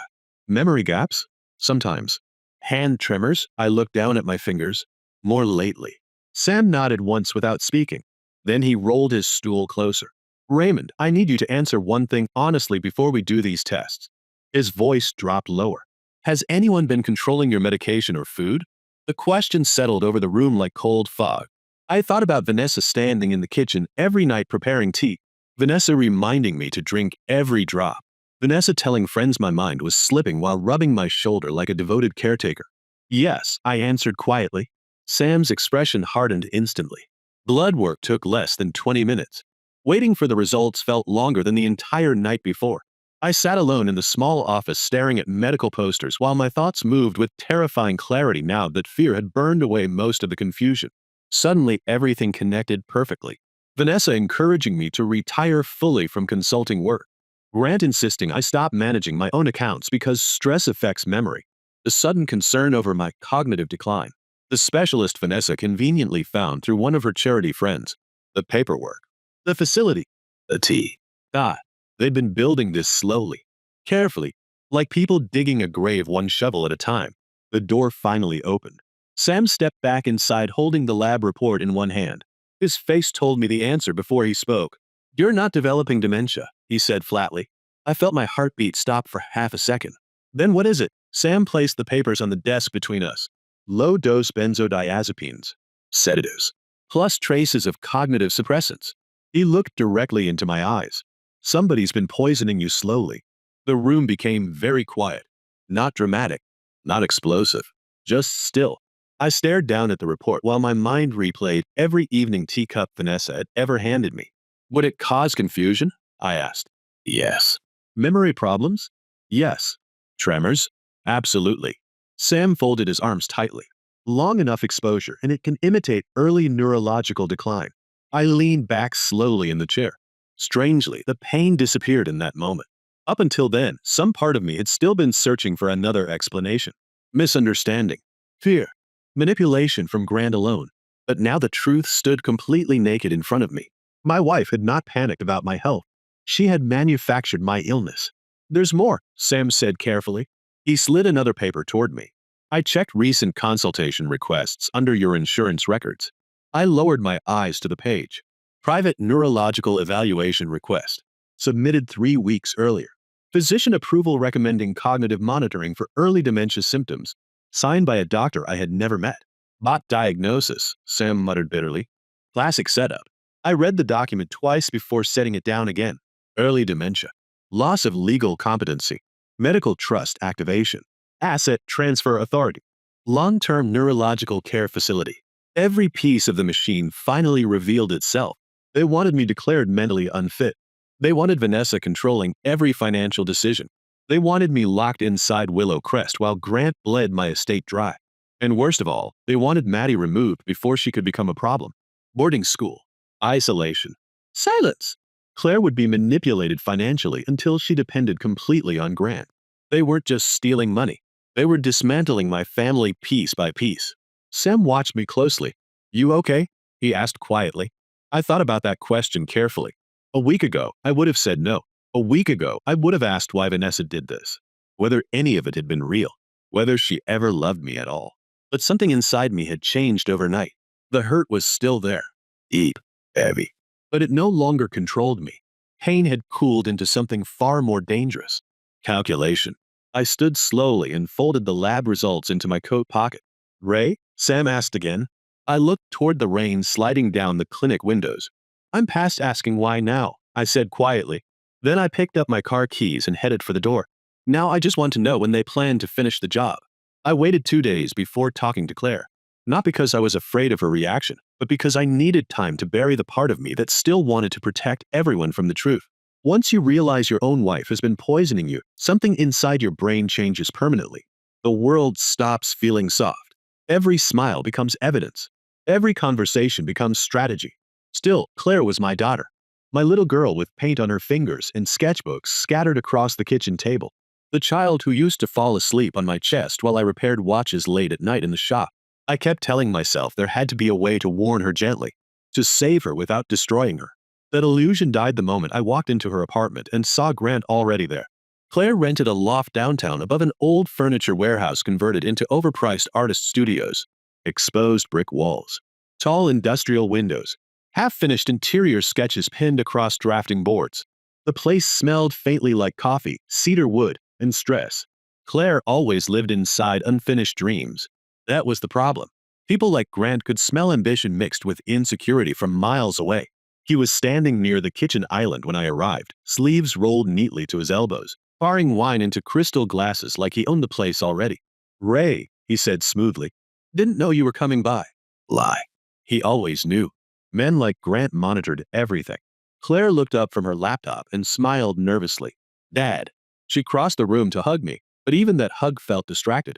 Memory gaps? Sometimes. Hand tremors? I looked down at my fingers. More lately. Sam nodded once without speaking. Then he rolled his stool closer. Raymond, I need you to answer one thing honestly before we do these tests. His voice dropped lower. Has anyone been controlling your medication or food? The question settled over the room like cold fog. I thought about Vanessa standing in the kitchen every night preparing tea. Vanessa reminding me to drink every drop. Vanessa telling friends my mind was slipping while rubbing my shoulder like a devoted caretaker. Yes, I answered quietly. Sam's expression hardened instantly. Blood work took less than 20 minutes. Waiting for the results felt longer than the entire night before. I sat alone in the small office staring at medical posters while my thoughts moved with terrifying clarity now that fear had burned away most of the confusion. Suddenly, everything connected perfectly. Vanessa encouraging me to retire fully from consulting work. Grant insisting I stop managing my own accounts because stress affects memory. The sudden concern over my cognitive decline. The specialist Vanessa conveniently found through one of her charity friends. The paperwork. The facility. The tea. God, they'd been building this slowly, carefully, like people digging a grave one shovel at a time. The door finally opened. Sam stepped back inside holding the lab report in one hand. His face told me the answer before he spoke. You're not developing dementia, he said flatly. I felt my heartbeat stop for half a second. Then what is it? Sam placed the papers on the desk between us. Low-dose benzodiazepines, sedatives, plus traces of cognitive suppressants. He looked directly into my eyes. Somebody's been poisoning you slowly. The room became very quiet. Not dramatic, not explosive, just still. I stared down at the report while my mind replayed every evening teacup Vanessa had ever handed me. Would it cause confusion? I asked. Yes. Memory problems? Yes. Tremors? Absolutely. Sam folded his arms tightly. Long enough exposure, and it can imitate early neurological decline. I leaned back slowly in the chair. Strangely, the pain disappeared in that moment. Up until then, some part of me had still been searching for another explanation. Misunderstanding, fear, manipulation from Grant alone. But now the truth stood completely naked in front of me. My wife had not panicked about my health. She had manufactured my illness. There's more, Sam said carefully. He slid another paper toward me. I checked recent consultation requests under your insurance records. I lowered my eyes to the page. Private neurological evaluation request. Submitted 3 weeks earlier. Physician approval recommending cognitive monitoring for early dementia symptoms. Signed by a doctor I had never met. Bot diagnosis, Sam muttered bitterly. Classic setup. I read the document twice before setting it down again. Early dementia. Loss of legal competency. Medical trust activation. Asset transfer authority. Long-term neurological care facility. Every piece of the machine finally revealed itself. They wanted me declared mentally unfit. They wanted Vanessa controlling every financial decision. They wanted me locked inside Willow Crest while Grant bled my estate dry. And worst of all, they wanted Maddie removed before she could become a problem. Boarding school. Isolation. Silence. Claire would be manipulated financially until she depended completely on Grant. They weren't just stealing money. They were dismantling my family piece by piece. Sam watched me closely. You okay? He asked quietly. I thought about that question carefully. A week ago, I would have said no. A week ago, I would have asked why Vanessa did this. Whether any of it had been real. Whether she ever loved me at all. But something inside me had changed overnight. The hurt was still there. Deep. Heavy. But it no longer controlled me. Pain had cooled into something far more dangerous. Calculation. I stood slowly and folded the lab results into my coat pocket. Ray? Sam asked again. I looked toward the rain sliding down the clinic windows. I'm past asking why now, I said quietly. Then I picked up my car keys and headed for the door. Now I just want to know when they plan to finish the job. I waited 2 days before talking to Claire. Not because I was afraid of her reaction, but because I needed time to bury the part of me that still wanted to protect everyone from the truth. Once you realize your own wife has been poisoning you, something inside your brain changes permanently. The world stops feeling soft. Every smile becomes evidence. Every conversation becomes strategy. Still, Claire was my daughter. My little girl with paint on her fingers and sketchbooks scattered across the kitchen table. The child who used to fall asleep on my chest while I repaired watches late at night in the shop. I kept telling myself there had to be a way to warn her gently, to save her without destroying her. That illusion died the moment I walked into her apartment and saw Grant already there. Claire rented a loft downtown above an old furniture warehouse converted into overpriced artist studios. Exposed brick walls. Tall industrial windows. Half-finished interior sketches pinned across drafting boards. The place smelled faintly like coffee, cedar wood, and stress. Claire always lived inside unfinished dreams. That was the problem. People like Grant could smell ambition mixed with insecurity from miles away. He was standing near the kitchen island when I arrived, sleeves rolled neatly to his elbows, pouring wine into crystal glasses like he owned the place already. Ray, he said smoothly. Didn't know you were coming by. Lie. He always knew. Men like Grant monitored everything. Claire looked up from her laptop and smiled nervously. Dad. She crossed the room to hug me, but even that hug felt distracted.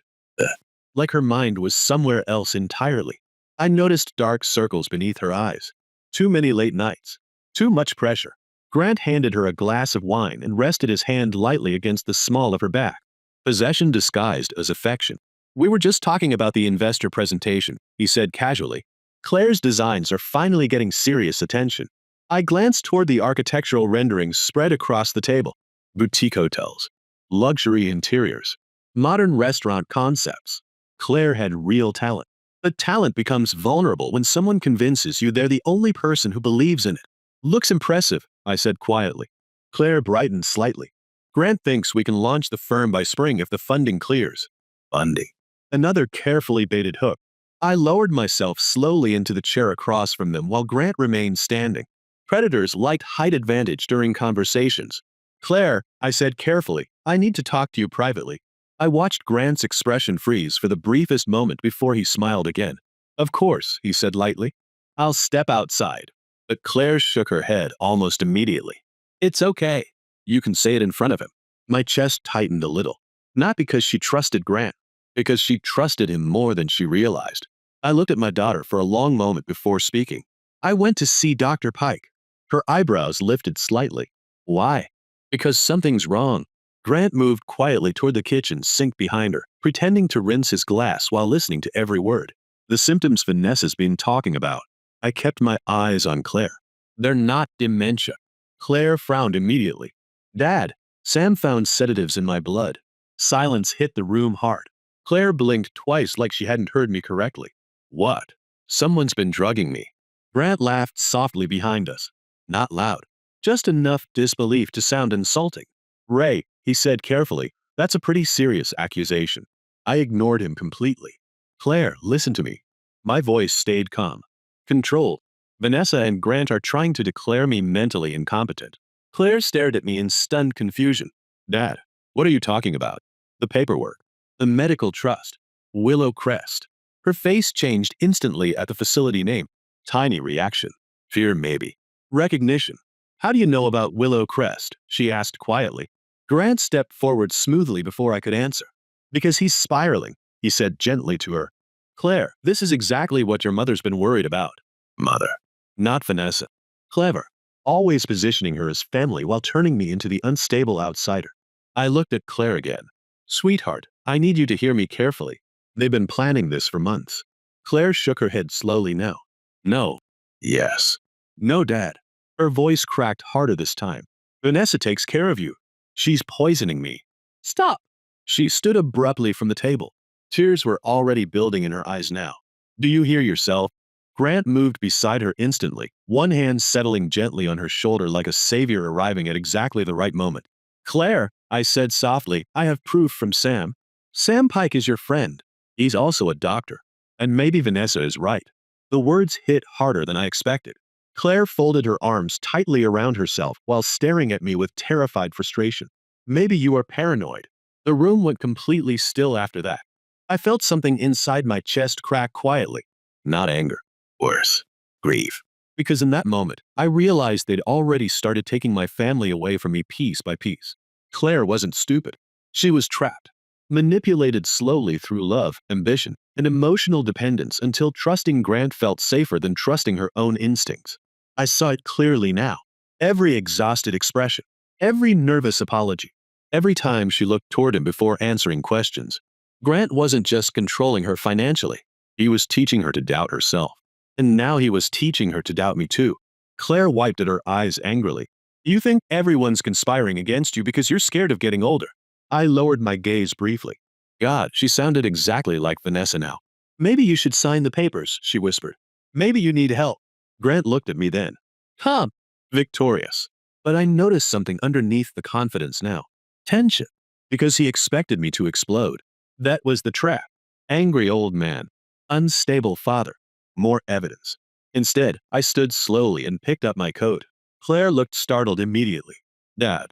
Like her mind was somewhere else entirely. I noticed dark circles beneath her eyes. Too many late nights. Too much pressure. Grant handed her a glass of wine and rested his hand lightly against the small of her back. Possession disguised as affection. We were just talking about the investor presentation, he said casually. Claire's designs are finally getting serious attention. I glanced toward the architectural renderings spread across the table. Boutique hotels. Luxury interiors. Modern restaurant concepts. Claire had real talent. But talent becomes vulnerable when someone convinces you they're the only person who believes in it. Looks impressive, I said quietly. Claire brightened slightly. Grant thinks we can launch the firm by spring if the funding clears. Funding. Another carefully baited hook. I lowered myself slowly into the chair across from them while Grant remained standing. Predators liked height advantage during conversations. Claire, I said carefully, I need to talk to you privately. I watched Grant's expression freeze for the briefest moment before he smiled again. Of course, he said lightly. I'll step outside. But Claire shook her head almost immediately. It's okay. You can say it in front of him. My chest tightened a little. Not because she trusted Grant, because she trusted him more than she realized. I looked at my daughter for a long moment before speaking. I went to see Dr. Pike. Her eyebrows lifted slightly. Why? Because something's wrong. Grant moved quietly toward the kitchen sink behind her, pretending to rinse his glass while listening to every word. The symptoms Vanessa's been talking about. I kept my eyes on Claire. They're not dementia. Claire frowned immediately. Dad, Sam found sedatives in my blood. Silence hit the room hard. Claire blinked twice like she hadn't heard me correctly. What? Someone's been drugging me. Grant laughed softly behind us. Not loud. Just enough disbelief to sound insulting. Ray, he said carefully, that's a pretty serious accusation. I ignored him completely. Claire, listen to me. My voice stayed calm. Controlled. Vanessa and Grant are trying to declare me mentally incompetent. Claire stared at me in stunned confusion. Dad, what are you talking about? The paperwork. The medical trust. Willow Crest. Her face changed instantly at the facility name. Tiny reaction. Fear maybe. Recognition. How do you know about Willow Crest? She asked quietly. Grant stepped forward smoothly before I could answer. Because he's spiraling, he said gently to her. Claire, this is exactly what your mother's been worried about. Mother. Not Vanessa. Clever. Always positioning her as family while turning me into the unstable outsider. I looked at Claire again. Sweetheart, I need you to hear me carefully. They've been planning this for months. Claire shook her head slowly now. No. Yes. No, Dad. Her voice cracked harder this time. Vanessa takes care of you. She's poisoning me. Stop. She stood abruptly from the table. Tears were already building in her eyes now. Do you hear yourself? Grant moved beside her instantly, one hand settling gently on her shoulder like a savior arriving at exactly the right moment. Claire, I said softly, I have proof from Sam. Sam Pike is your friend. He's also a doctor. And maybe Vanessa is right. The words hit harder than I expected. Claire folded her arms tightly around herself while staring at me with terrified frustration. Maybe you are paranoid. The room went completely still after that. I felt something inside my chest crack quietly. Not anger. Worse. Grief. Because in that moment, I realized they'd already started taking my family away from me piece by piece. Claire wasn't stupid. She was trapped. Manipulated slowly through love, ambition, and emotional dependence until trusting Grant felt safer than trusting her own instincts. I saw it clearly now. Every exhausted expression. Every nervous apology. Every time she looked toward him before answering questions. Grant wasn't just controlling her financially. He was teaching her to doubt herself. And now he was teaching her to doubt me too. Claire wiped at her eyes angrily. You think everyone's conspiring against you because you're scared of getting older. I lowered my gaze briefly. God, she sounded exactly like Vanessa now. Maybe you should sign the papers, she whispered. Maybe you need help. Grant looked at me then. Calm. Victorious. But I noticed something underneath the confidence now. Tension. Because he expected me to explode. That was the trap. Angry old man. Unstable father. More evidence. Instead, I stood slowly and picked up my coat. Claire looked startled immediately. Dad.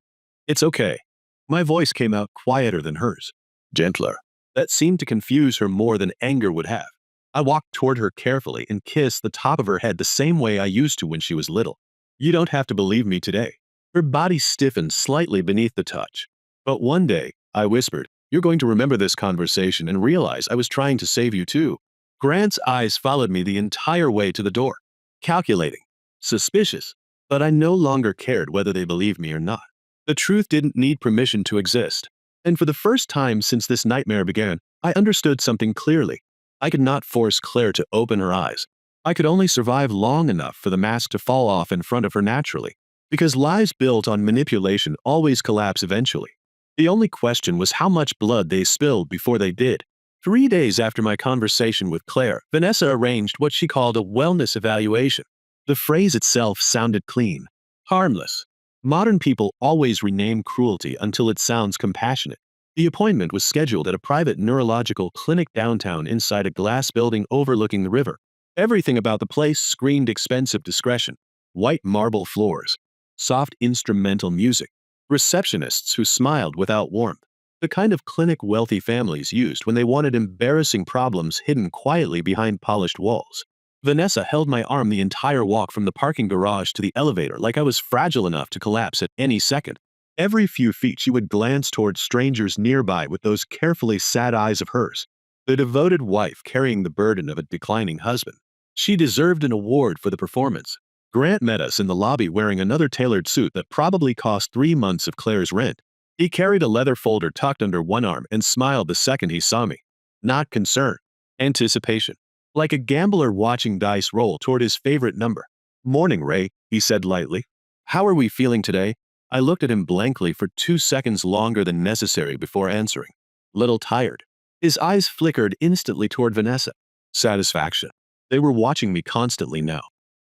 It's okay. My voice came out quieter than hers. Gentler. That seemed to confuse her more than anger would have. I walked toward her carefully and kissed the top of her head the same way I used to when she was little. You don't have to believe me today. Her body stiffened slightly beneath the touch. But one day, I whispered, you're going to remember this conversation and realize I was trying to save you too. Grant's eyes followed me the entire way to the door. Calculating. Suspicious. But I no longer cared whether they believed me or not. The truth didn't need permission to exist. And for the first time since this nightmare began, I understood something clearly. I could not force Claire to open her eyes. I could only survive long enough for the mask to fall off in front of her naturally. Because lies built on manipulation always collapse eventually. The only question was how much blood they spilled before they did. 3 days after my conversation with Claire, Vanessa arranged what she called a wellness evaluation. The phrase itself sounded clean, harmless. Modern people always rename cruelty until it sounds compassionate. The appointment was scheduled at a private neurological clinic downtown inside a glass building overlooking the river. Everything about the place screamed expensive discretion. White marble floors, soft instrumental music, receptionists who smiled without warmth. The kind of clinic wealthy families used when they wanted embarrassing problems hidden quietly behind polished walls. Vanessa held my arm the entire walk from the parking garage to the elevator like I was fragile enough to collapse at any second. Every few feet she would glance toward strangers nearby with those carefully sad eyes of hers. The devoted wife carrying the burden of a declining husband. She deserved an award for the performance. Grant met us in the lobby wearing another tailored suit that probably cost 3 months of Claire's rent. He carried a leather folder tucked under one arm and smiled the second he saw me. Not concern. Anticipation. Like a gambler watching dice roll toward his favorite number. "Morning, Ray," he said lightly. "How are we feeling today?" I looked at him blankly for 2 seconds longer than necessary before answering. "Little tired." His eyes flickered instantly toward Vanessa. Satisfaction. They were watching me constantly now,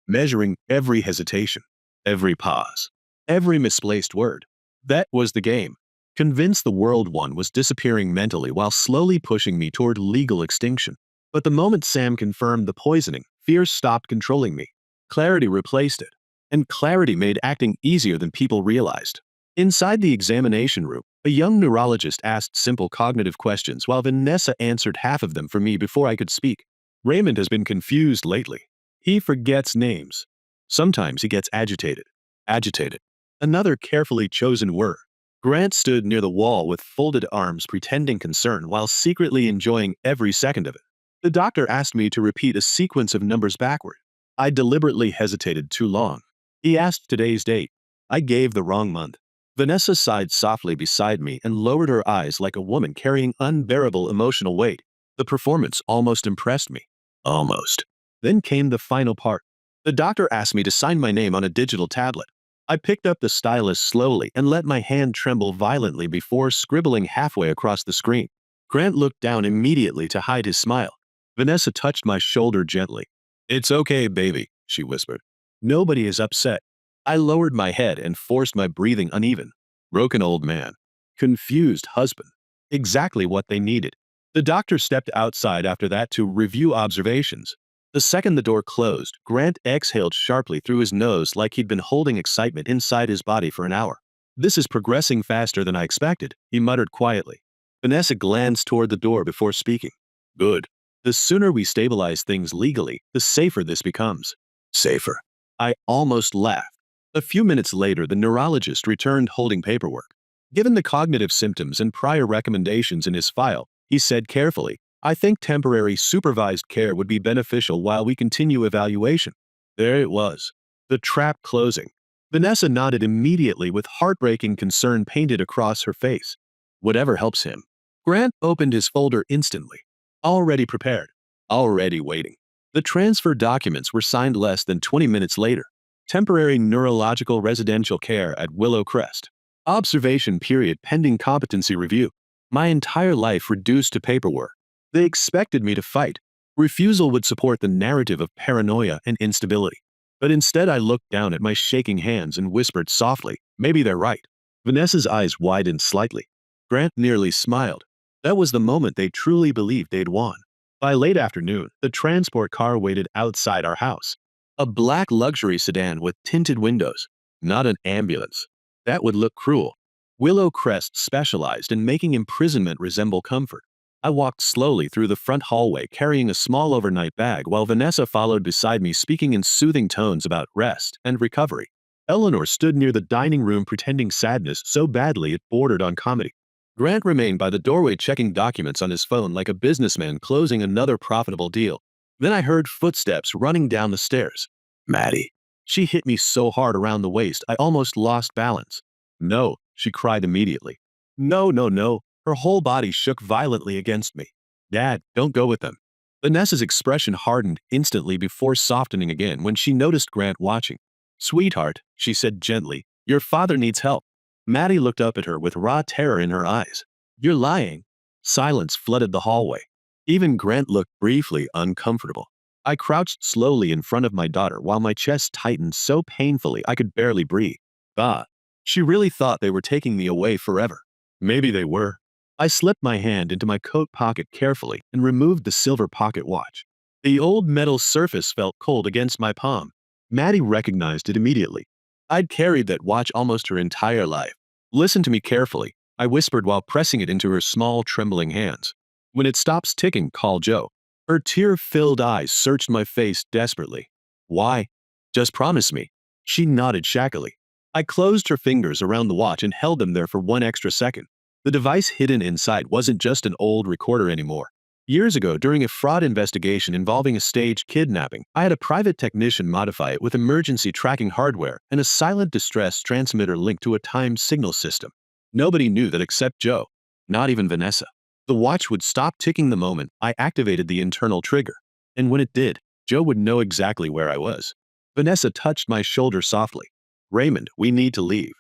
measuring every hesitation, every pause, every misplaced word. That was the game. Convinced the world one was disappearing mentally while slowly pushing me toward legal extinction. But the moment Sam confirmed the poisoning, fear stopped controlling me. Clarity replaced it. And clarity made acting easier than people realized. Inside the examination room, a young neurologist asked simple cognitive questions while Vanessa answered half of them for me before I could speak. Raymond has been confused lately. He forgets names. Sometimes he gets agitated. Agitated. Another carefully chosen word. Grant stood near the wall with folded arms pretending concern while secretly enjoying every second of it. The doctor asked me to repeat a sequence of numbers backward. I deliberately hesitated too long. He asked today's date. I gave the wrong month. Vanessa sighed softly beside me and lowered her eyes like a woman carrying unbearable emotional weight. The performance almost impressed me. Almost. Then came the final part. The doctor asked me to sign my name on a digital tablet. I picked up the stylus slowly and let my hand tremble violently before scribbling halfway across the screen. Grant looked down immediately to hide his smile. Vanessa touched my shoulder gently. "It's okay, baby," she whispered. "Nobody is upset." I lowered my head and forced my breathing uneven. Broken old man. Confused husband. Exactly what they needed. The doctor stepped outside after that to review observations. The second the door closed, Grant exhaled sharply through his nose like he'd been holding excitement inside his body for an hour. "This is progressing faster than I expected," he muttered quietly. Vanessa glanced toward the door before speaking. "Good. The sooner we stabilize things legally, the safer this becomes." Safer. I almost laughed. A few minutes later, the neurologist returned holding paperwork. Given the cognitive symptoms and prior recommendations in his file, he said carefully, "I think temporary supervised care would be beneficial while we continue evaluation." There it was. The trap closing. Vanessa nodded immediately with heartbreaking concern painted across her face. Whatever helps him. Grant opened his folder instantly. Already prepared. Already waiting. The transfer documents were signed less than 20 minutes later. Temporary neurological residential care at Willow Crest. Observation period pending competency review. My entire life reduced to paperwork. They expected me to fight. Refusal would support the narrative of paranoia and instability. But instead I looked down at my shaking hands and whispered softly, "Maybe they're right." Vanessa's eyes widened slightly. Grant nearly smiled. That was the moment they truly believed they'd won. By late afternoon, the transport car waited outside our house. A black luxury sedan with tinted windows. Not an ambulance. That would look cruel. Willow Crest specialized in making imprisonment resemble comfort. I walked slowly through the front hallway carrying a small overnight bag while Vanessa followed beside me speaking in soothing tones about rest and recovery. Eleanor stood near the dining room pretending sadness so badly it bordered on comedy. Grant remained by the doorway checking documents on his phone like a businessman closing another profitable deal. Then I heard footsteps running down the stairs. Maddie. She hit me so hard around the waist I almost lost balance. "No," she cried immediately. "No, no, no." Her whole body shook violently against me. "Dad, don't go with them." Vanessa's expression hardened instantly before softening again when she noticed Grant watching. "Sweetheart," she said gently, "your father needs help." Maddie looked up at her with raw terror in her eyes. "You're lying." Silence flooded the hallway. Even Grant looked briefly uncomfortable. I crouched slowly in front of my daughter while my chest tightened so painfully I could barely breathe. Ah, she really thought they were taking me away forever. Maybe they were. I slipped my hand into my coat pocket carefully and removed the silver pocket watch. The old metal surface felt cold against my palm. Maddie recognized it immediately. I'd carried that watch almost her entire life. "Listen to me carefully," I whispered while pressing it into her small, trembling hands. "When it stops ticking, call Joe." Her tear-filled eyes searched my face desperately. Why? Just promise me. She nodded shackily. I closed her fingers around the watch and held them there for one extra second. The device hidden inside wasn't just an old recorder anymore. Years ago, during a fraud investigation involving a staged kidnapping, I had a private technician modify it with emergency tracking hardware and a silent distress transmitter linked to a timed signal system. Nobody knew that except Joe, not even Vanessa. The watch would stop ticking the moment I activated the internal trigger, and when it did, Joe would know exactly where I was. Vanessa touched my shoulder softly. Raymond, we need to leave.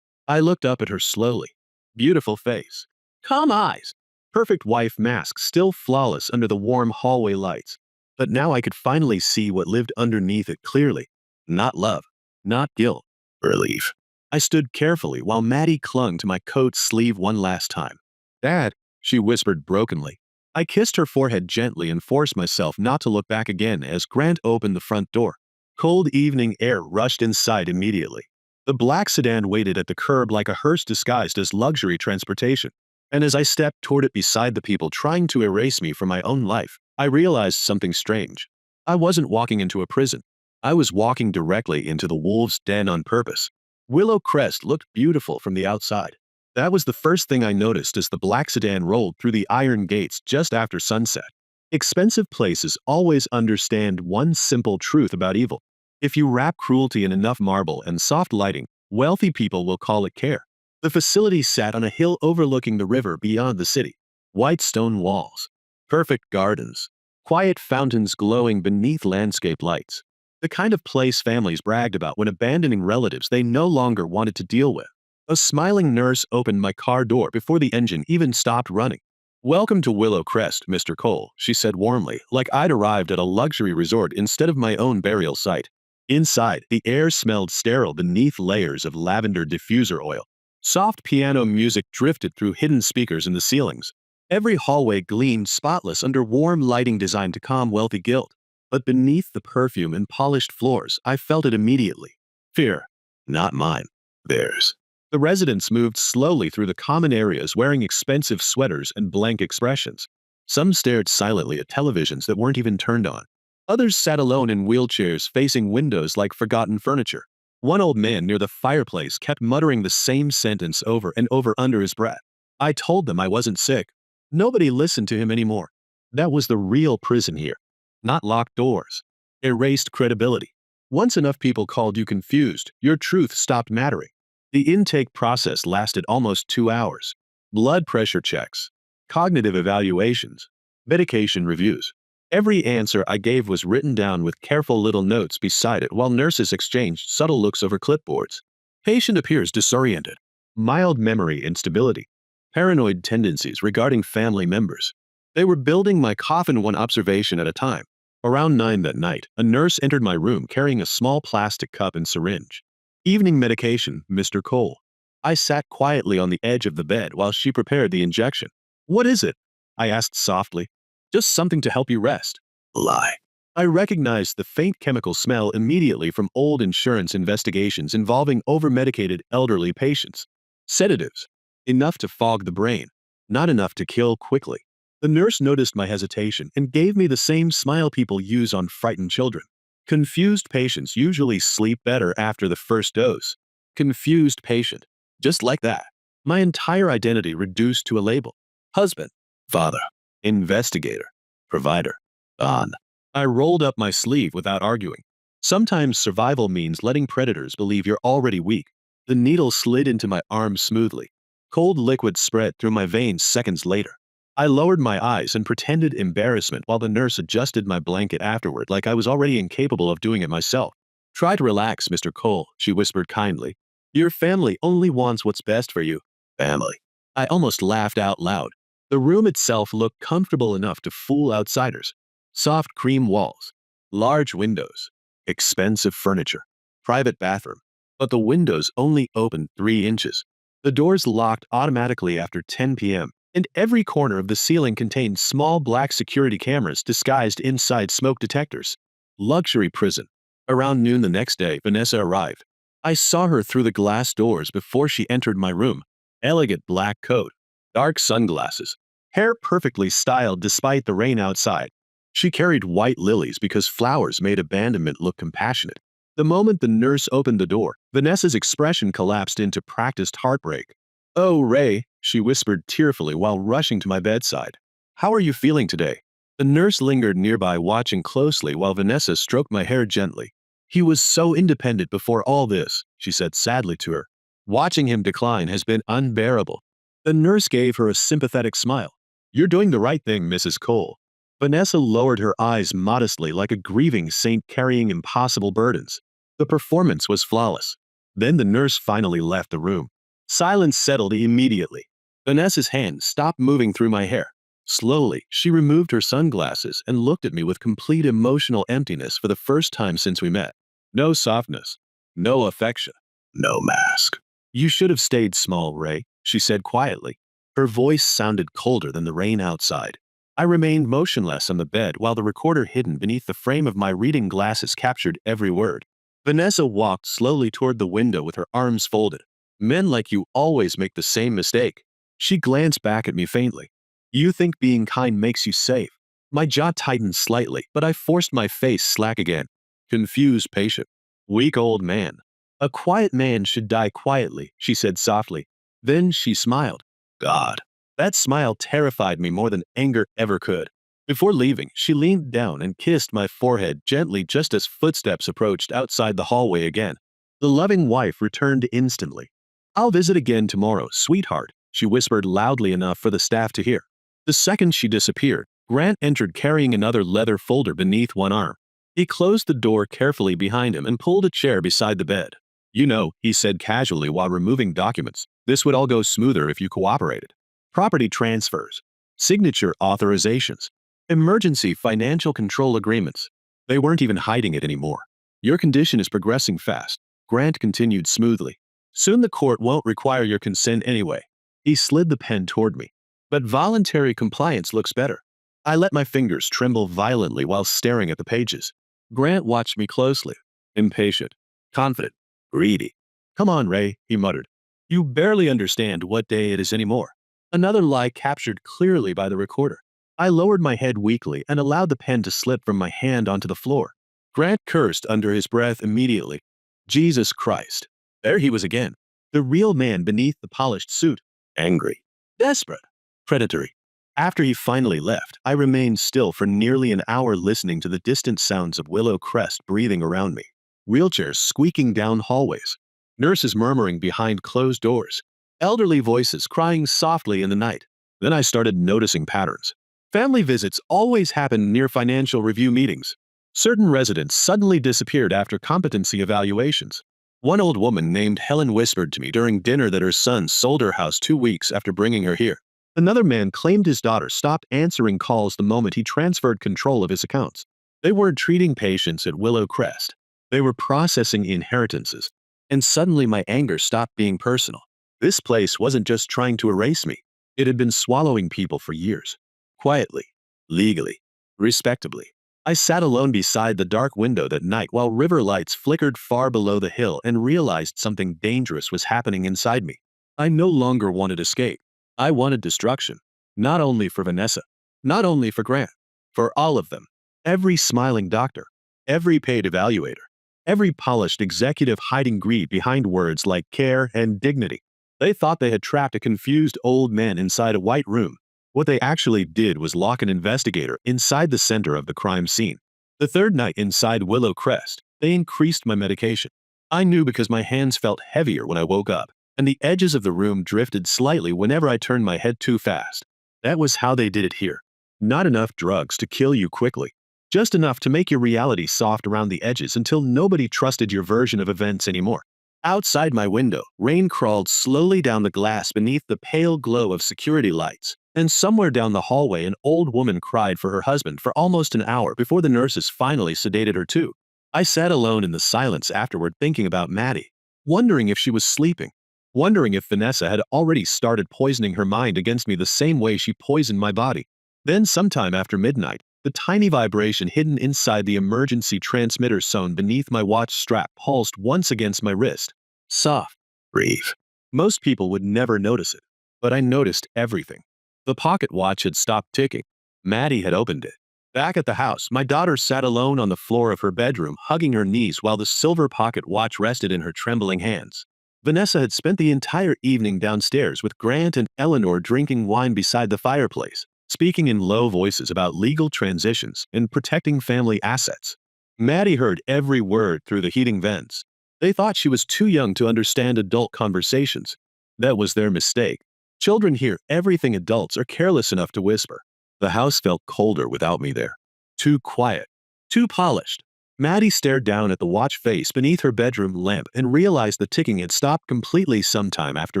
I looked up at her slowly. Beautiful face. Calm eyes. Perfect wife mask still flawless under the warm hallway lights. But now I could finally see what lived underneath it clearly. Not love. Not guilt. Relief. I stood carefully while Maddie clung to my coat sleeve one last time. Dad, she whispered brokenly. I kissed her forehead gently and forced myself not to look back again as Grant opened the front door. Cold evening air rushed inside immediately. The black sedan waited at the curb like a hearse disguised as luxury transportation. And as I stepped toward it beside the people trying to erase me from my own life, I realized something strange. I wasn't walking into a prison. I was walking directly into the wolves' den on purpose. Willow Crest looked beautiful from the outside. That was the first thing I noticed as the black sedan rolled through the iron gates just after sunset. Expensive places always understand one simple truth about evil. If you wrap cruelty in enough marble and soft lighting, wealthy people will call it care. The facility sat on a hill overlooking the river beyond the city. White stone walls, perfect gardens, quiet fountains glowing beneath landscape lights. The kind of place families bragged about when abandoning relatives they no longer wanted to deal with. A smiling nurse opened my car door before the engine even stopped running. Welcome to Willow Crest, Mr. Cole, she said warmly, like I'd arrived at a luxury resort instead of my own burial site. Inside, the air smelled sterile beneath layers of lavender diffuser oil. Soft piano music drifted through hidden speakers in the ceilings. Every hallway gleamed spotless under warm lighting designed to calm wealthy guilt. But beneath the perfume and polished floors, I felt it immediately. Fear. Not mine. Theirs. The residents moved slowly through the common areas wearing expensive sweaters and blank expressions. Some stared silently at televisions that weren't even turned on. Others sat alone in wheelchairs facing windows like forgotten furniture. One old man near the fireplace kept muttering the same sentence over and over under his breath. I told them I wasn't sick. Nobody listened to him anymore. That was the real prison here. Not locked doors. Erased credibility. Once enough people called you confused, your truth stopped mattering. The intake process lasted almost 2 hours. Blood pressure checks, cognitive evaluations, medication reviews. Every answer I gave was written down with careful little notes beside it while nurses exchanged subtle looks over clipboards. Patient appears disoriented. Mild memory instability. Paranoid tendencies regarding family members. They were building my coffin one observation at a time. Around 9 that night, a nurse entered my room carrying a small plastic cup and syringe. Evening medication, Mr. Cole. I sat quietly on the edge of the bed while she prepared the injection. What is it? I asked softly. Just something to help you rest. Lie. I recognized the faint chemical smell immediately from old insurance investigations involving over-medicated elderly patients. Sedatives. Enough to fog the brain. Not enough to kill quickly. The nurse noticed my hesitation and gave me the same smile people use on frightened children. Confused patients usually sleep better after the first dose. Confused patient. Just like that. My entire identity reduced to a label. Husband. Father. Investigator. Provider. On. I rolled up my sleeve without arguing. Sometimes survival means letting predators believe you're already weak. The needle slid into my arm smoothly. Cold liquid spread through my veins seconds later. I lowered my eyes and pretended embarrassment while the nurse adjusted my blanket afterward like I was already incapable of doing it myself. Try to relax, Mr. Cole, she whispered kindly. Your family only wants what's best for you. Family. I almost laughed out loud. The room itself looked comfortable enough to fool outsiders. Soft cream walls. Large windows. Expensive furniture. Private bathroom. But the windows only opened 3 inches. The doors locked automatically after 10 p.m. And every corner of the ceiling contained small black security cameras disguised inside smoke detectors. Luxury prison. Around noon the next day, Vanessa arrived. I saw her through the glass doors before she entered my room. Elegant black coat. Dark sunglasses. Hair perfectly styled despite the rain outside. She carried white lilies because flowers made abandonment look compassionate. The moment the nurse opened the door, Vanessa's expression collapsed into practiced heartbreak. "Oh, Ray," she whispered tearfully while rushing to my bedside. "How are you feeling today?" The nurse lingered nearby, watching closely while Vanessa stroked my hair gently. "He was so independent before all this," she said sadly to her. "Watching him decline has been unbearable." The nurse gave her a sympathetic smile. "You're doing the right thing, Mrs. Cole." Vanessa lowered her eyes modestly like a grieving saint carrying impossible burdens. The performance was flawless. Then the nurse finally left the room. Silence settled immediately. Vanessa's hand stopped moving through my hair. Slowly, she removed her sunglasses and looked at me with complete emotional emptiness for the first time since we met. No softness. No affection. No mask. "You should have stayed small, Ray," she said quietly. Her voice sounded colder than the rain outside. I remained motionless on the bed while the recorder hidden beneath the frame of my reading glasses captured every word. Vanessa walked slowly toward the window with her arms folded. "Men like you always make the same mistake." She glanced back at me faintly. "You think being kind makes you safe." My jaw tightened slightly, but I forced my face slack again. "Confused patient. Weak old man. A quiet man should die quietly," she said softly. Then she smiled. God. That smile terrified me more than anger ever could. Before leaving, she leaned down and kissed my forehead gently just as footsteps approached outside the hallway again. The loving wife returned instantly. "I'll visit again tomorrow, sweetheart," she whispered loudly enough for the staff to hear. The second she disappeared, Grant entered carrying another leather folder beneath one arm. He closed the door carefully behind him and pulled a chair beside the bed. "You know," he said casually while removing documents, "this would all go smoother if you cooperated. Property transfers, signature authorizations, emergency financial control agreements." They weren't even hiding it anymore. "Your condition is progressing fast," Grant continued smoothly. "Soon the court won't require your consent anyway." He slid the pen toward me. "But voluntary compliance looks better." I let my fingers tremble violently while staring at the pages. Grant watched me closely. Impatient, confident, greedy. "Come on, Ray," he muttered. "You barely understand what day it is anymore." Another lie captured clearly by the recorder. I lowered my head weakly and allowed the pen to slip from my hand onto the floor. Grant cursed under his breath immediately. Jesus Christ. There he was again. The real man beneath the polished suit. Angry. Desperate. Predatory. After he finally left, I remained still for nearly an hour listening to the distant sounds of Willow Crest breathing around me. Wheelchairs squeaking down hallways. Nurses murmuring behind closed doors. Elderly voices crying softly in the night. Then I started noticing patterns. Family visits always happened near financial review meetings. Certain residents suddenly disappeared after competency evaluations. One old woman named Helen whispered to me during dinner that her son sold her house 2 weeks after bringing her here. Another man claimed his daughter stopped answering calls the moment he transferred control of his accounts. They weren't treating patients at Willow Crest. They were processing inheritances. And suddenly my anger stopped being personal. This place wasn't just trying to erase me. It had been swallowing people for years. Quietly, legally, respectably. I sat alone beside the dark window that night while river lights flickered far below the hill and realized something dangerous was happening inside me. I no longer wanted escape. I wanted destruction. Not only for Vanessa. Not only for Grant. For all of them. Every smiling doctor. Every paid evaluator. Every polished executive hiding greed behind words like care and dignity. They thought they had trapped a confused old man inside a white room. What they actually did was lock an investigator inside the center of the crime scene. The third night inside Willow Crest, they increased my medication. I knew because my hands felt heavier when I woke up, and the edges of the room drifted slightly whenever I turned my head too fast. That was how they did it here. Not enough drugs to kill you quickly. Just enough to make your reality soft around the edges until nobody trusted your version of events anymore. Outside my window, rain crawled slowly down the glass beneath the pale glow of security lights. And somewhere down the hallway, an old woman cried for her husband for almost an hour before the nurses finally sedated her too. I sat alone in the silence afterward thinking about Maddie, wondering if she was sleeping, wondering if Vanessa had already started poisoning her mind against me the same way she poisoned my body. Then sometime after midnight, the tiny vibration hidden inside the emergency transmitter sewn beneath my watch strap pulsed once against my wrist. Soft. Brief. Most people would never notice it, but I noticed everything. The pocket watch had stopped ticking. Maddie had opened it. Back at the house, my daughter sat alone on the floor of her bedroom, hugging her knees while the silver pocket watch rested in her trembling hands. Vanessa had spent the entire evening downstairs with Grant and Eleanor drinking wine beside the fireplace, speaking in low voices about legal transitions and protecting family assets. Maddie heard every word through the heating vents. They thought she was too young to understand adult conversations. That was their mistake. Children hear everything adults are careless enough to whisper. The house felt colder without me there. Too quiet. Too polished. Maddie stared down at the watch face beneath her bedroom lamp and realized the ticking had stopped completely sometime after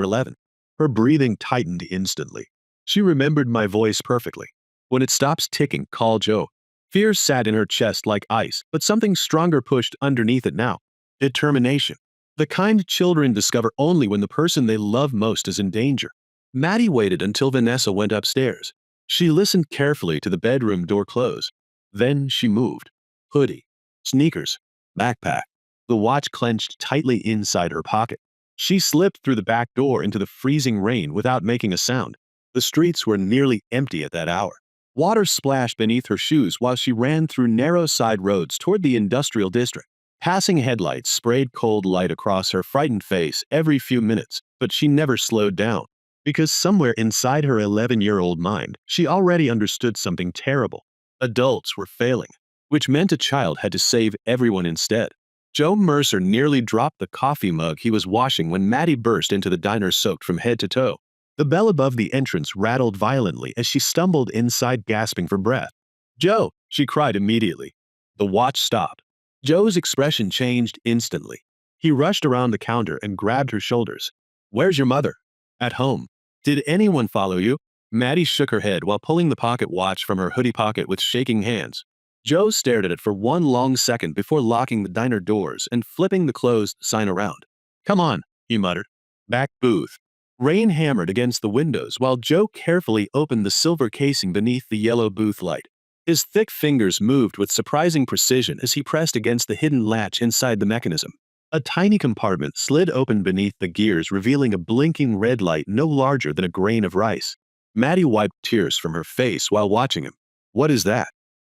11. Her breathing tightened instantly. She remembered my voice perfectly. When it stops ticking, call Joe. Fear sat in her chest like ice, but something stronger pushed underneath it now. Determination. The kind children discover only when the person they love most is in danger. Maddie waited until Vanessa went upstairs. She listened carefully to the bedroom door close. Then she moved. Hoodie, sneakers, backpack. The watch clenched tightly inside her pocket. She slipped through the back door into the freezing rain without making a sound. The streets were nearly empty at that hour. Water splashed beneath her shoes while she ran through narrow side roads toward the industrial district. Passing headlights sprayed cold light across her frightened face every few minutes, but she never slowed down. Because somewhere inside her 11-year-old mind, she already understood something terrible. Adults were failing, which meant a child had to save everyone instead. Joe Mercer nearly dropped the coffee mug he was washing when Maddie burst into the diner soaked from head to toe. The bell above the entrance rattled violently as she stumbled inside, gasping for breath. "Joe!" she cried immediately. The watch stopped. Joe's expression changed instantly. He rushed around the counter and grabbed her shoulders. "Where's your mother?" "At home." "Did anyone follow you?" Maddie shook her head while pulling the pocket watch from her hoodie pocket with shaking hands. Joe stared at it for one long second before locking the diner doors and flipping the closed sign around. "Come on," he muttered. Back booth. Rain hammered against the windows while Joe carefully opened the silver casing beneath the yellow booth light. His thick fingers moved with surprising precision as he pressed against the hidden latch inside the mechanism. A tiny compartment slid open beneath the gears, revealing a blinking red light no larger than a grain of rice. Maddie wiped tears from her face while watching him. "What is that?"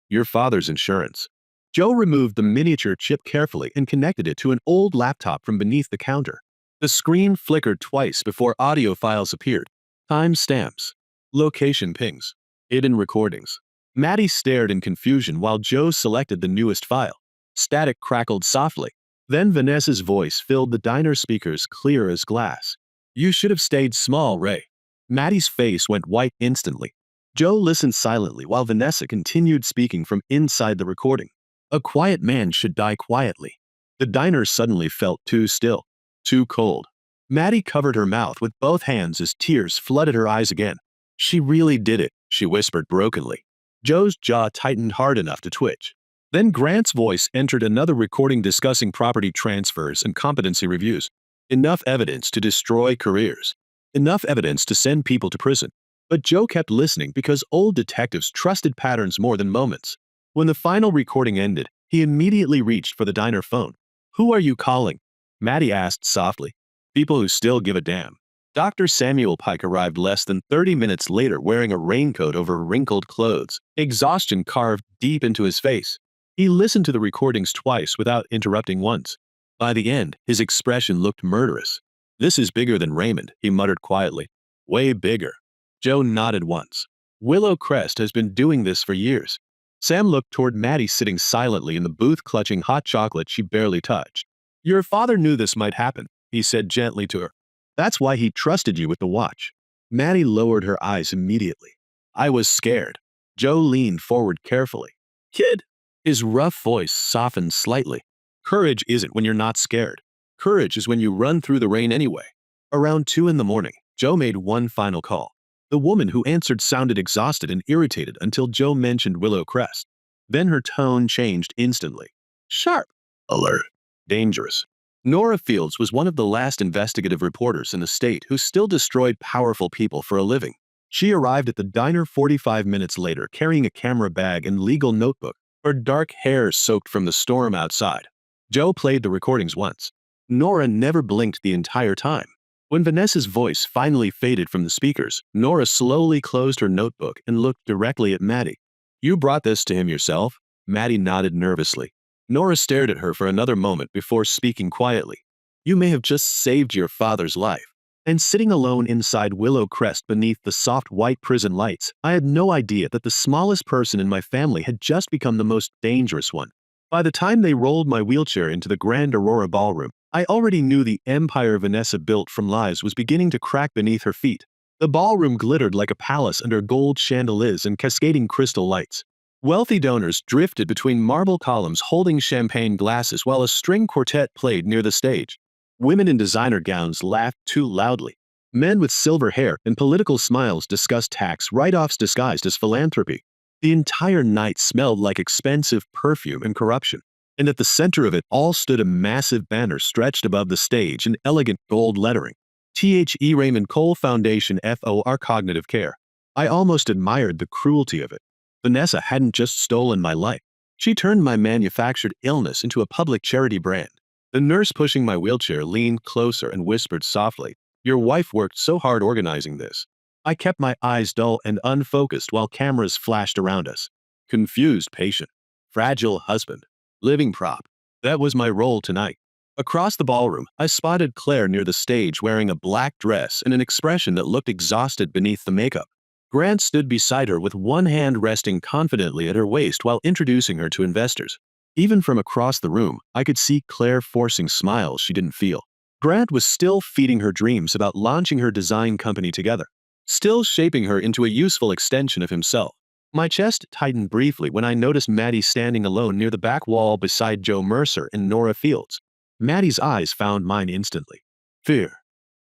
"Your father's insurance." Joe removed the miniature chip carefully and connected it to an old laptop from beneath the counter. The screen flickered twice before audio files appeared. Time stamps. Location pings. Hidden recordings. Maddie stared in confusion while Joe selected the newest file. Static crackled softly. Then Vanessa's voice filled the diner speakers clear as glass. "You should have stayed small, Ray." Maddie's face went white instantly. Joe listened silently while Vanessa continued speaking from inside the recording. "A quiet man should die quietly." The diner suddenly felt too still, too cold. Maddie covered her mouth with both hands as tears flooded her eyes again. "She really did it," she whispered brokenly. Joe's jaw tightened hard enough to twitch. Then Grant's voice entered another recording discussing property transfers and competency reviews. Enough evidence to destroy careers. Enough evidence to send people to prison. But Joe kept listening because old detectives trusted patterns more than moments. When the final recording ended, he immediately reached for the diner phone. "Who are you calling?" Maddie asked softly. "People who still give a damn." Dr. Samuel Pike arrived less than 30 minutes later wearing a raincoat over wrinkled clothes, exhaustion carved deep into his face. He listened to the recordings twice without interrupting once. By the end, his expression looked murderous. "This is bigger than Raymond," he muttered quietly. "Way bigger." Joe nodded once. "Willow Crest has been doing this for years." Sam looked toward Maddie sitting silently in the booth clutching hot chocolate she barely touched. "Your father knew this might happen," he said gently to her. "That's why he trusted you with the watch." Maddie lowered her eyes immediately. "I was scared." Joe leaned forward carefully. "Kid." His rough voice softened slightly. "Courage isn't when you're not scared. Courage is when you run through the rain anyway." Around 2 in the morning, Joe made one final call. The woman who answered sounded exhausted and irritated until Joe mentioned Willow Crest. Then her tone changed instantly. Sharp. Alert. Dangerous. Nora Fields was one of the last investigative reporters in the state who still destroyed powerful people for a living. She arrived at the diner 45 minutes later carrying a camera bag and legal notebook, her dark hair soaked from the storm outside. Joe played the recordings once. Nora never blinked the entire time. When Vanessa's voice finally faded from the speakers, Nora slowly closed her notebook and looked directly at Maddie. You brought this to him yourself? Maddie nodded nervously. Nora stared at her for another moment before speaking quietly. You may have just saved your father's life. And sitting alone inside Willow Crest beneath the soft white prison lights, I had no idea that the smallest person in my family had just become the most dangerous one. By the time they rolled my wheelchair into the Grand Aurora Ballroom, I already knew the empire Vanessa built from lies was beginning to crack beneath her feet. The ballroom glittered like a palace under gold chandeliers and cascading crystal lights. Wealthy donors drifted between marble columns holding champagne glasses while a string quartet played near the stage. Women in designer gowns laughed too loudly. Men with silver hair and political smiles discussed tax write-offs disguised as philanthropy. The entire night smelled like expensive perfume and corruption. And at the center of it all stood a massive banner stretched above the stage in elegant gold lettering. The Raymond Cole Foundation for Cognitive Care. I almost admired the cruelty of it. Vanessa hadn't just stolen my life. She turned my manufactured illness into a public charity brand. The nurse pushing my wheelchair leaned closer and whispered softly, "Your wife worked so hard organizing this." I kept my eyes dull and unfocused while cameras flashed around us. Confused patient, fragile husband, living prop. That was my role tonight. Across the ballroom, I spotted Claire near the stage wearing a black dress and an expression that looked exhausted beneath the makeup. Grant stood beside her with one hand resting confidently at her waist while introducing her to investors. Even from across the room, I could see Claire forcing smiles she didn't feel. Grant was still feeding her dreams about launching her design company together, still shaping her into a useful extension of himself. My chest tightened briefly when I noticed Maddie standing alone near the back wall beside Joe Mercer and Nora Fields. Maddie's eyes found mine instantly. Fear,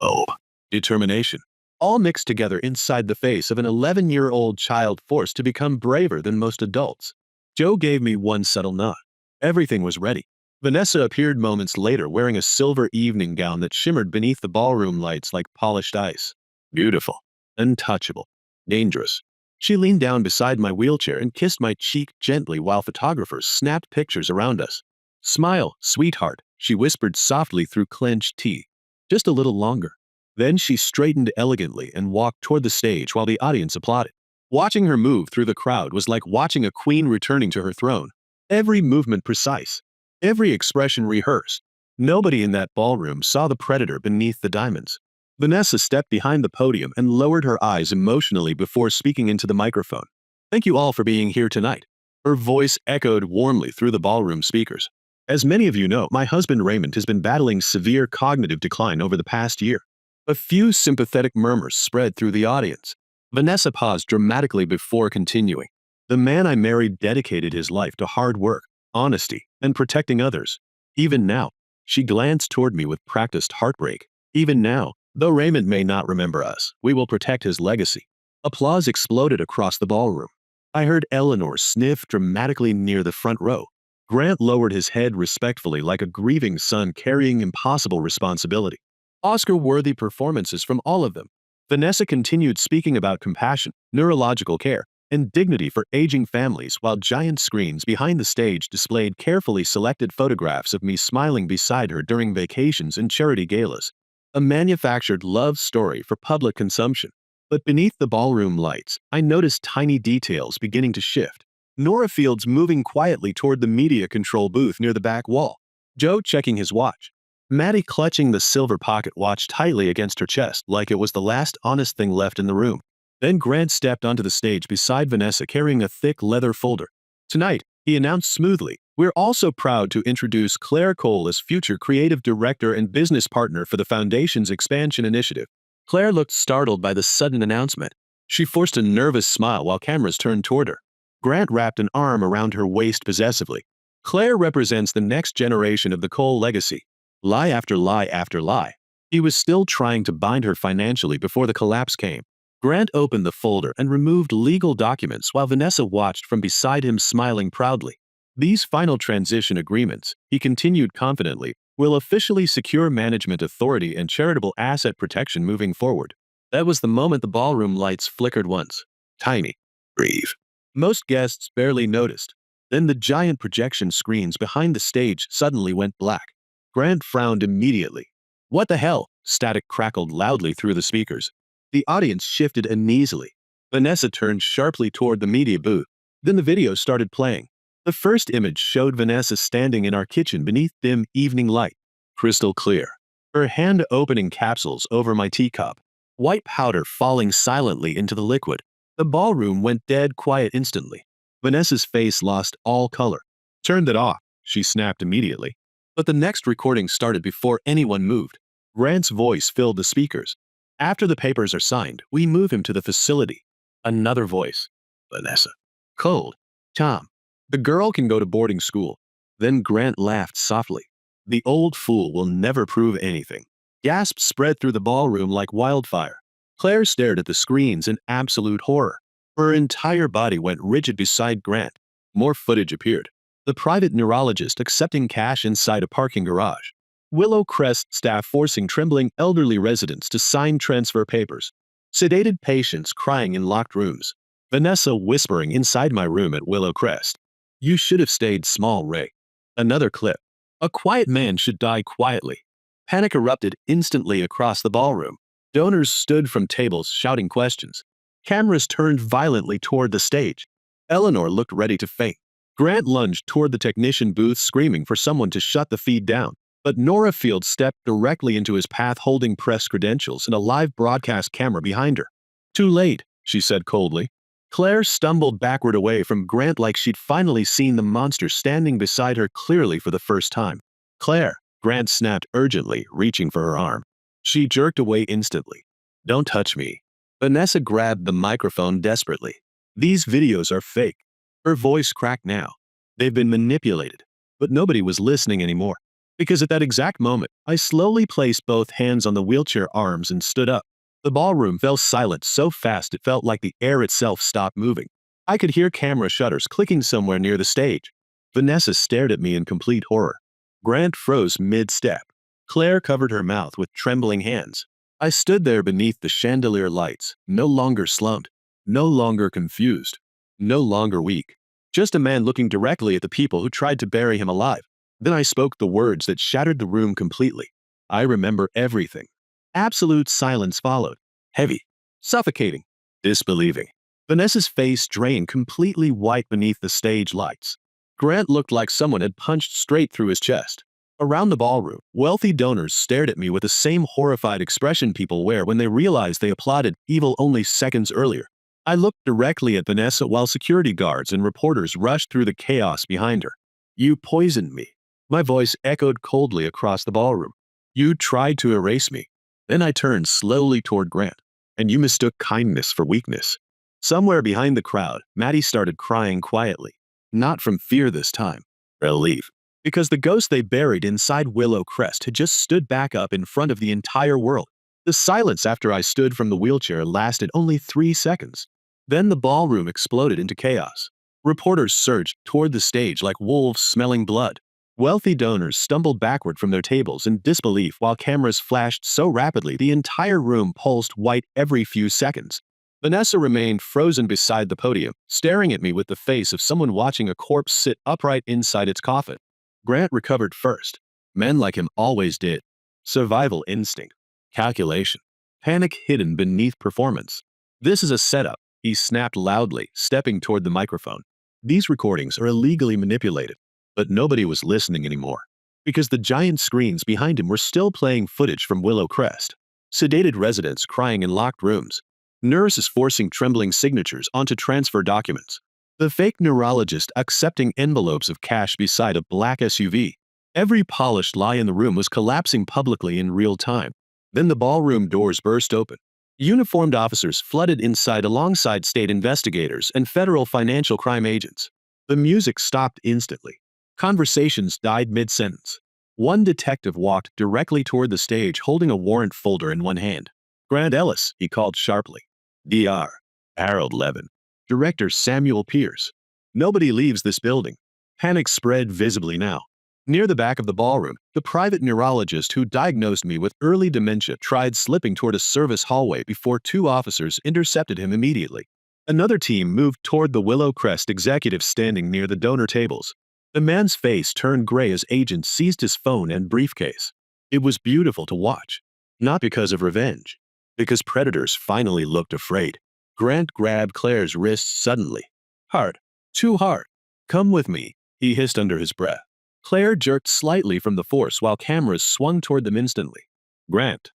hope, determination, all mixed together inside the face of an 11-year-old child forced to become braver than most adults. Joe gave me one subtle nod. Everything was ready. Vanessa appeared moments later wearing a silver evening gown that shimmered beneath the ballroom lights like polished ice. Beautiful, untouchable, dangerous. She leaned down beside my wheelchair and kissed my cheek gently while photographers snapped pictures around us. Smile, sweetheart, she whispered softly through clenched teeth. Just a little longer. Then she straightened elegantly and walked toward the stage while the audience applauded. Watching her move through the crowd was like watching a queen returning to her throne. Every movement precise, every expression rehearsed. Nobody in that ballroom saw the predator beneath the diamonds. Vanessa stepped behind the podium and lowered her eyes emotionally before speaking into the microphone. Thank you all for being here tonight. Her voice echoed warmly through the ballroom speakers. As many of you know, my husband Raymond has been battling severe cognitive decline over the past year. A few sympathetic murmurs spread through the audience. Vanessa paused dramatically before continuing. The man I married dedicated his life to hard work, honesty, and protecting others. Even now, she glanced toward me with practiced heartbreak. Even now, though Raymond may not remember us, we will protect his legacy. Applause exploded across the ballroom. I heard Eleanor sniff dramatically near the front row. Grant lowered his head respectfully like a grieving son carrying impossible responsibility. Oscar-worthy performances from all of them. Vanessa continued speaking about compassion, neurological care, and dignity for aging families while giant screens behind the stage displayed carefully selected photographs of me smiling beside her during vacations and charity galas. A manufactured love story for public consumption. But beneath the ballroom lights, I noticed tiny details beginning to shift. Nora Fields moving quietly toward the media control booth near the back wall. Joe checking his watch. Maddie clutching the silver pocket watch tightly against her chest like it was the last honest thing left in the room. Then Grant stepped onto the stage beside Vanessa carrying a thick leather folder. Tonight, he announced smoothly, we're also proud to introduce Claire Cole as future creative director and business partner for the Foundation's expansion initiative. Claire looked startled by the sudden announcement. She forced a nervous smile while cameras turned toward her. Grant wrapped an arm around her waist possessively. Claire represents the next generation of the Cole legacy. Lie after lie after lie. He was still trying to bind her financially before the collapse came. Grant opened the folder and removed legal documents while Vanessa watched from beside him smiling proudly. These final transition agreements, he continued confidently, will officially secure management authority and charitable asset protection moving forward. That was the moment the ballroom lights flickered once. Tiny. Brief. Most guests barely noticed. Then the giant projection screens behind the stage suddenly went black. Grant frowned immediately. What the hell? Static crackled loudly through the speakers. The audience shifted uneasily. Vanessa turned sharply toward the media booth. Then the video started playing. The first image showed Vanessa standing in our kitchen beneath dim evening light, crystal clear, her hand opening capsules over my teacup, white powder falling silently into the liquid. The ballroom went dead quiet instantly. Vanessa's face lost all color. "Turn that off," she snapped immediately. But the next recording started before anyone moved. Grant's voice filled the speakers. "After the papers are signed, we move him to the facility." Another voice. "Vanessa." "Cold. Tom. The girl can go to boarding school." Then Grant laughed softly. "The old fool will never prove anything." Gasps spread through the ballroom like wildfire. Claire stared at the screens in absolute horror. Her entire body went rigid beside Grant. More footage appeared. The private neurologist accepting cash inside a parking garage. Willow Crest staff forcing trembling elderly residents to sign transfer papers. Sedated patients crying in locked rooms. Vanessa whispering inside my room at Willow Crest. "You should have stayed small, Ray." Another clip. "A quiet man should die quietly." Panic erupted instantly across the ballroom. Donors stood from tables shouting questions. Cameras turned violently toward the stage. Eleanor looked ready to faint. Grant lunged toward the technician booth screaming for someone to shut the feed down. But Nora Field stepped directly into his path holding press credentials and a live broadcast camera behind her. "Too late," she said coldly. Claire stumbled backward away from Grant like she'd finally seen the monster standing beside her clearly for the first time. "Claire," Grant snapped urgently, reaching for her arm. She jerked away instantly. "Don't touch me." Vanessa grabbed the microphone desperately. "These videos are fake." Her voice cracked now. "They've been manipulated." But nobody was listening anymore. Because at that exact moment, I slowly placed both hands on the wheelchair arms and stood up. The ballroom fell silent so fast it felt like the air itself stopped moving. I could hear camera shutters clicking somewhere near the stage. Vanessa stared at me in complete horror. Grant froze mid-step. Claire covered her mouth with trembling hands. I stood there beneath the chandelier lights, no longer slumped, no longer confused, no longer weak. Just a man looking directly at the people who tried to bury him alive. Then I spoke the words that shattered the room completely. "I remember everything." Absolute silence followed. Heavy. Suffocating. Disbelieving. Vanessa's face drained completely white beneath the stage lights. Grant looked like someone had punched straight through his chest. Around the ballroom, wealthy donors stared at me with the same horrified expression people wear when they realized they applauded evil only seconds earlier. I looked directly at Vanessa while security guards and reporters rushed through the chaos behind her. "You poisoned me." My voice echoed coldly across the ballroom. "You tried to erase me." Then I turned slowly toward Grant. "And you mistook kindness for weakness." Somewhere behind the crowd, Maddie started crying quietly. Not from fear this time. Relief. Because the ghost they buried inside Willow Crest had just stood back up in front of the entire world. The silence after I stood from the wheelchair lasted only 3 seconds. Then the ballroom exploded into chaos. Reporters surged toward the stage like wolves smelling blood. Wealthy donors stumbled backward from their tables in disbelief while cameras flashed so rapidly the entire room pulsed white every few seconds. Vanessa remained frozen beside the podium, staring at me with the face of someone watching a corpse sit upright inside its coffin. Grant recovered first. Men like him always did. Survival instinct. Calculation. Panic hidden beneath performance. "This is a setup," he snapped loudly, stepping toward the microphone. "These recordings are illegally manipulated." But nobody was listening anymore. Because the giant screens behind him were still playing footage from Willow Crest. Sedated residents crying in locked rooms. Nurses forcing trembling signatures onto transfer documents. The fake neurologist accepting envelopes of cash beside a black SUV. Every polished lie in the room was collapsing publicly in real time. Then the ballroom doors burst open. Uniformed officers flooded inside alongside state investigators and federal financial crime agents. The music stopped instantly. Conversations died mid-sentence. One detective walked directly toward the stage holding a warrant folder in one hand. "Grant Ellis," he called sharply. "DR. Harold Levin. Director Samuel Pierce." Nobody leaves this building. Panic spread visibly now. Near the back of the ballroom, the private neurologist who diagnosed me with early dementia tried slipping toward a service hallway before 2 officers intercepted him immediately. Another team moved toward the Willow Crest executive standing near the donor tables. The man's face turned gray as agents seized his phone and briefcase. It was beautiful to watch. Not because of revenge. Because predators finally looked afraid. Grant grabbed Claire's wrist suddenly. Hard. Too hard. Come with me, he hissed under his breath. Claire jerked slightly from the force while cameras swung toward them instantly. Grant.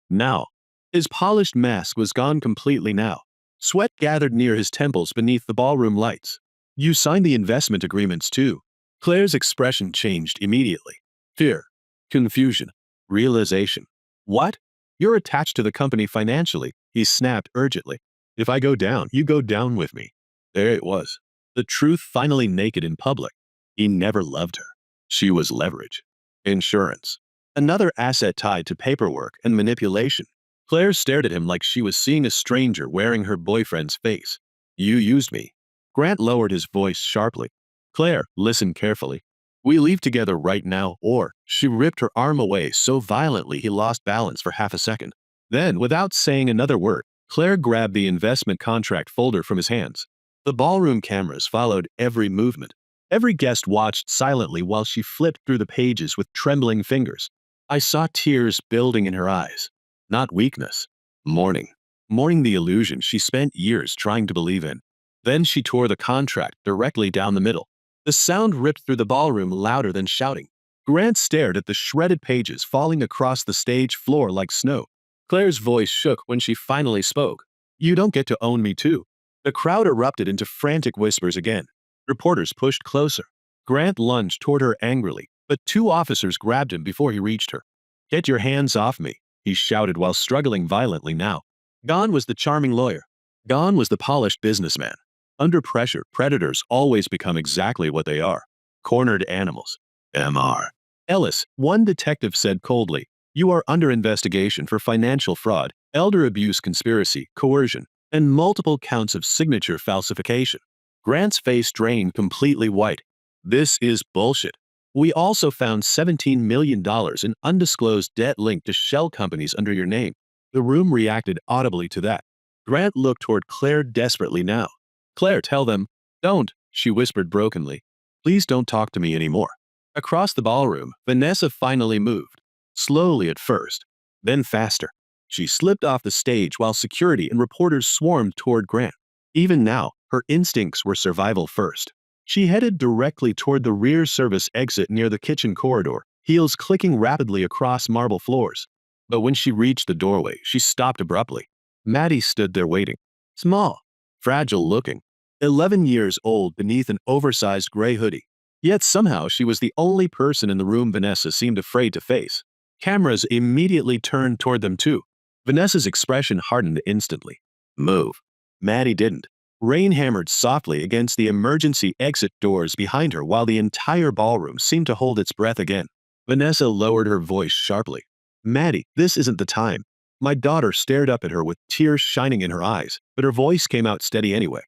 Now. His polished mask was gone completely now. Sweat gathered near his temples beneath the ballroom lights. You signed the investment agreements too. Claire's expression changed immediately. Fear. Confusion. Realization. What? You're attached to the company financially, he snapped urgently. If I go down, you go down with me. There it was. The truth finally naked in public. He never loved her. She was leverage. Insurance. Another asset tied to paperwork and manipulation. Claire stared at him like she was seeing a stranger wearing her boyfriend's face. You used me. Grant lowered his voice sharply. Claire, listen carefully. We leave together right now, or she ripped her arm away so violently he lost balance for half a second. Then, without saying another word, Claire grabbed the investment contract folder from his hands. The ballroom cameras followed every movement. Every guest watched silently while she flipped through the pages with trembling fingers. I saw tears building in her eyes. Not weakness. Mourning. Mourning the illusion she spent years trying to believe in. Then she tore the contract directly down the middle. The sound ripped through the ballroom louder than shouting. Grant stared at the shredded pages falling across the stage floor like snow. Claire's voice shook when she finally spoke. You don't get to own me too. The crowd erupted into frantic whispers again. Reporters pushed closer. Grant lunged toward her angrily, but two officers grabbed him before he reached her. Get your hands off me, he shouted while struggling violently now. Gone was the charming lawyer. Gone was the polished businessman. Under pressure, predators always become exactly what they are. Cornered animals. Mr. Ellis, one detective said coldly, you are under investigation for financial fraud, elder abuse conspiracy, coercion, and multiple counts of signature falsification. Grant's face drained completely white. This is bullshit. We also found $17 million in undisclosed debt linked to shell companies under your name. The room reacted audibly to that. Grant looked toward Claire desperately now. Claire, tell them. Don't, she whispered brokenly. Please don't talk to me anymore. Across the ballroom, Vanessa finally moved. Slowly at first, then faster. She slipped off the stage while security and reporters swarmed toward Grant. Even now, her instincts were survival first. She headed directly toward the rear service exit near the kitchen corridor, heels clicking rapidly across marble floors. But when she reached the doorway, she stopped abruptly. Maddie stood there waiting. Small, fragile looking. 11 years old beneath an oversized gray hoodie. Yet somehow she was the only person in the room Vanessa seemed afraid to face. Cameras immediately turned toward them too. Vanessa's expression hardened instantly. Move. Maddie didn't. Rain hammered softly against the emergency exit doors behind her while the entire ballroom seemed to hold its breath again. Vanessa lowered her voice sharply. Maddie, this isn't the time. My daughter stared up at her with tears shining in her eyes, but her voice came out steady anyway.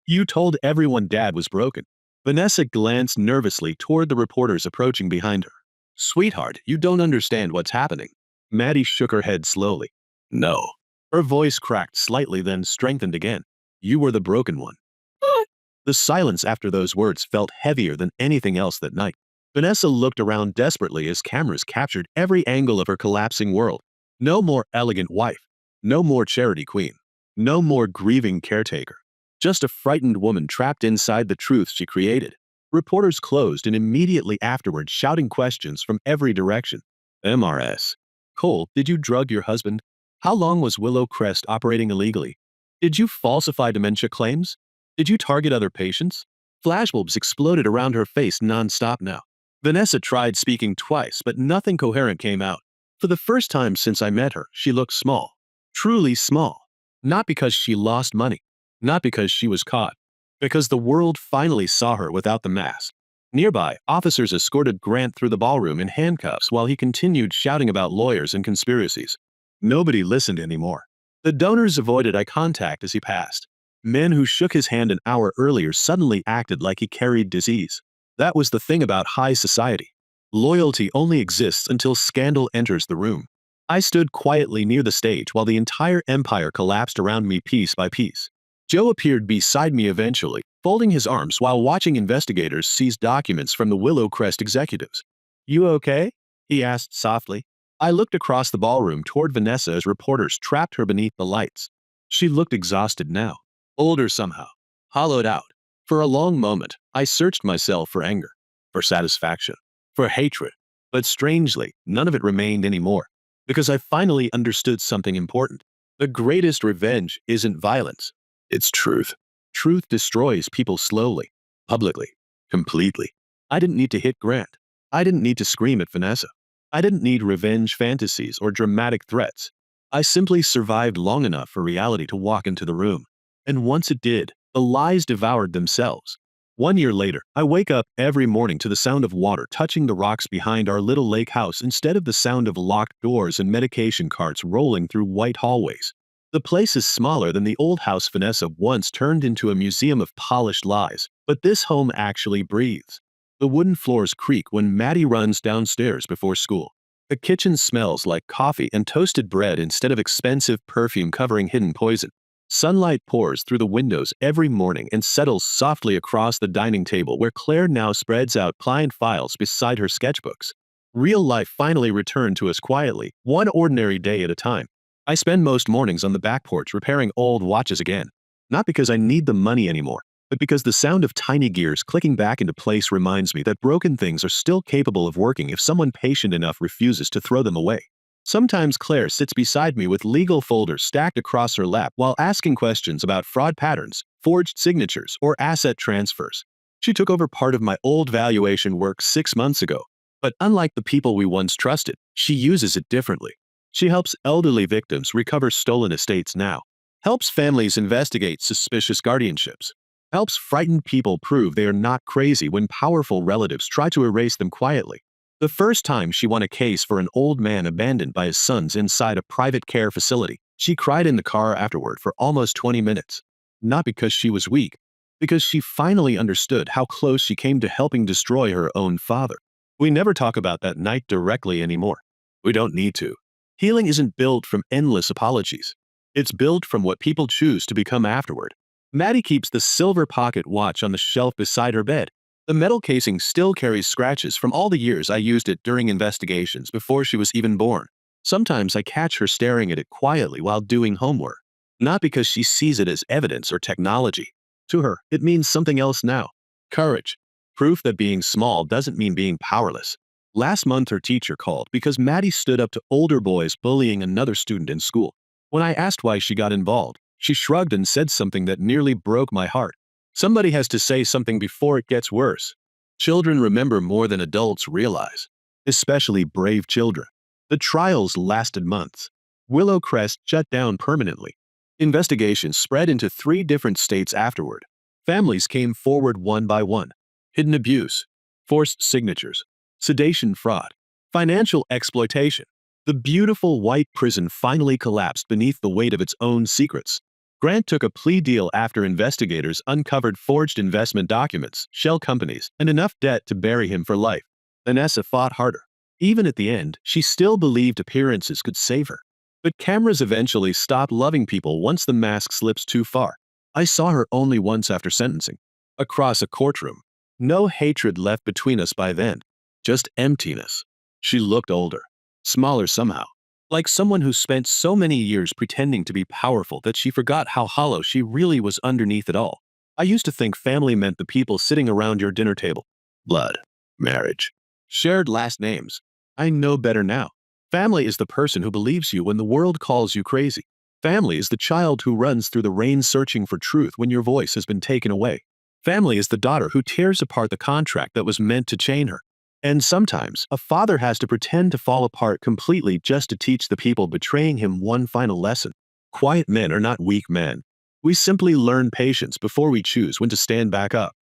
You told everyone Dad was broken. Vanessa glanced nervously toward the reporters approaching behind her. Sweetheart, you don't understand what's happening. Maddie shook her head slowly. No. Her voice cracked slightly then strengthened again. You were the broken one. The silence after those words felt heavier than anything else that night. Vanessa looked around desperately as cameras captured every angle of her collapsing world. No more elegant wife. No more charity queen. No more grieving caretaker. Just a frightened woman trapped inside the truth she created. Reporters closed and immediately afterward shouting questions from every direction. MRS. Cole, did you drug your husband? How long was Willow Crest operating illegally? Did you falsify dementia claims? Did you target other patients? Flashbulbs exploded around her face nonstop now. Vanessa tried speaking twice, but nothing coherent came out. For the first time since I met her, she looked small. Truly small. Not because she lost money. Not because she was caught. Because the world finally saw her without the mask. Nearby, officers escorted Grant through the ballroom in handcuffs while he continued shouting about lawyers and conspiracies. Nobody listened anymore. The donors avoided eye contact as he passed. Men who shook his hand an hour earlier suddenly acted like he carried disease. That was the thing about high society. Loyalty only exists until scandal enters the room. I stood quietly near the stage while the entire empire collapsed around me piece by piece. Joe appeared beside me eventually, folding his arms while watching investigators seize documents from the Willow Crest executives. You okay? He asked softly. I looked across the ballroom toward Vanessa as reporters trapped her beneath the lights. She looked exhausted now. Older somehow. Hollowed out. For a long moment, I searched myself for anger, for satisfaction, for hatred. But strangely, none of it remained anymore. Because I finally understood something important. The greatest revenge isn't violence. It's truth. Truth destroys people slowly, publicly, completely. I didn't need to hit Grant. I didn't need to scream at Vanessa. I didn't need revenge fantasies or dramatic threats. I simply survived long enough for reality to walk into the room. And once it did, the lies devoured themselves. 1 year later, I wake up every morning to the sound of water touching the rocks behind our little lake house instead of the sound of locked doors and medication carts rolling through white hallways. The place is smaller than the old house Vanessa once turned into a museum of polished lies, but this home actually breathes. The wooden floors creak when Maddie runs downstairs before school. The kitchen smells like coffee and toasted bread instead of expensive perfume covering hidden poison. Sunlight pours through the windows every morning and settles softly across the dining table where Claire now spreads out client files beside her sketchbooks. Real life finally returned to us quietly, one ordinary day at a time. I spend most mornings on the back porch repairing old watches again. Not because I need the money anymore, but because the sound of tiny gears clicking back into place reminds me that broken things are still capable of working if someone patient enough refuses to throw them away. Sometimes Claire sits beside me with legal folders stacked across her lap while asking questions about fraud patterns, forged signatures, or asset transfers. She took over part of my old valuation work 6 months ago, but unlike the people we once trusted, she uses it differently. She helps elderly victims recover stolen estates now, helps families investigate suspicious guardianships, helps frightened people prove they are not crazy when powerful relatives try to erase them quietly. The first time she won a case for an old man abandoned by his sons inside a private care facility, she cried in the car afterward for almost 20 minutes. Not because she was weak, because she finally understood how close she came to helping destroy her own father. We never talk about that night directly anymore. We don't need to. Healing isn't built from endless apologies. It's built from what people choose to become afterward. Maddie keeps the silver pocket watch on the shelf beside her bed. The metal casing still carries scratches from all the years I used it during investigations before she was even born. Sometimes I catch her staring at it quietly while doing homework. Not because she sees it as evidence or technology. To her, it means something else now. Courage. Proof that being small doesn't mean being powerless. Last month her teacher called because Maddie stood up to older boys bullying another student in school. When I asked why she got involved, she shrugged and said something that nearly broke my heart. Somebody has to say something before it gets worse. Children remember more than adults realize, especially brave children. The trials lasted months. Willow Crest shut down permanently. Investigations spread into 3 different states afterward. Families came forward one by one. Hidden abuse, forced signatures, sedation fraud, financial exploitation. The beautiful white prison finally collapsed beneath the weight of its own secrets. Grant took a plea deal after investigators uncovered forged investment documents, shell companies, and enough debt to bury him for life. Vanessa fought harder. Even at the end, she still believed appearances could save her. But cameras eventually stopped loving people once the mask slips too far. I saw her only once after sentencing. Across a courtroom. No hatred left between us by then. Just emptiness. She looked older. Smaller somehow. Like someone who spent so many years pretending to be powerful that she forgot how hollow she really was underneath it all. I used to think family meant the people sitting around your dinner table. Blood, marriage, shared last names. I know better now. Family is the person who believes you when the world calls you crazy. Family is the child who runs through the rain searching for truth when your voice has been taken away. Family is the daughter who tears apart the contract that was meant to chain her. And sometimes, a father has to pretend to fall apart completely just to teach the people betraying him one final lesson. Quiet men are not weak men. We simply learn patience before we choose when to stand back up.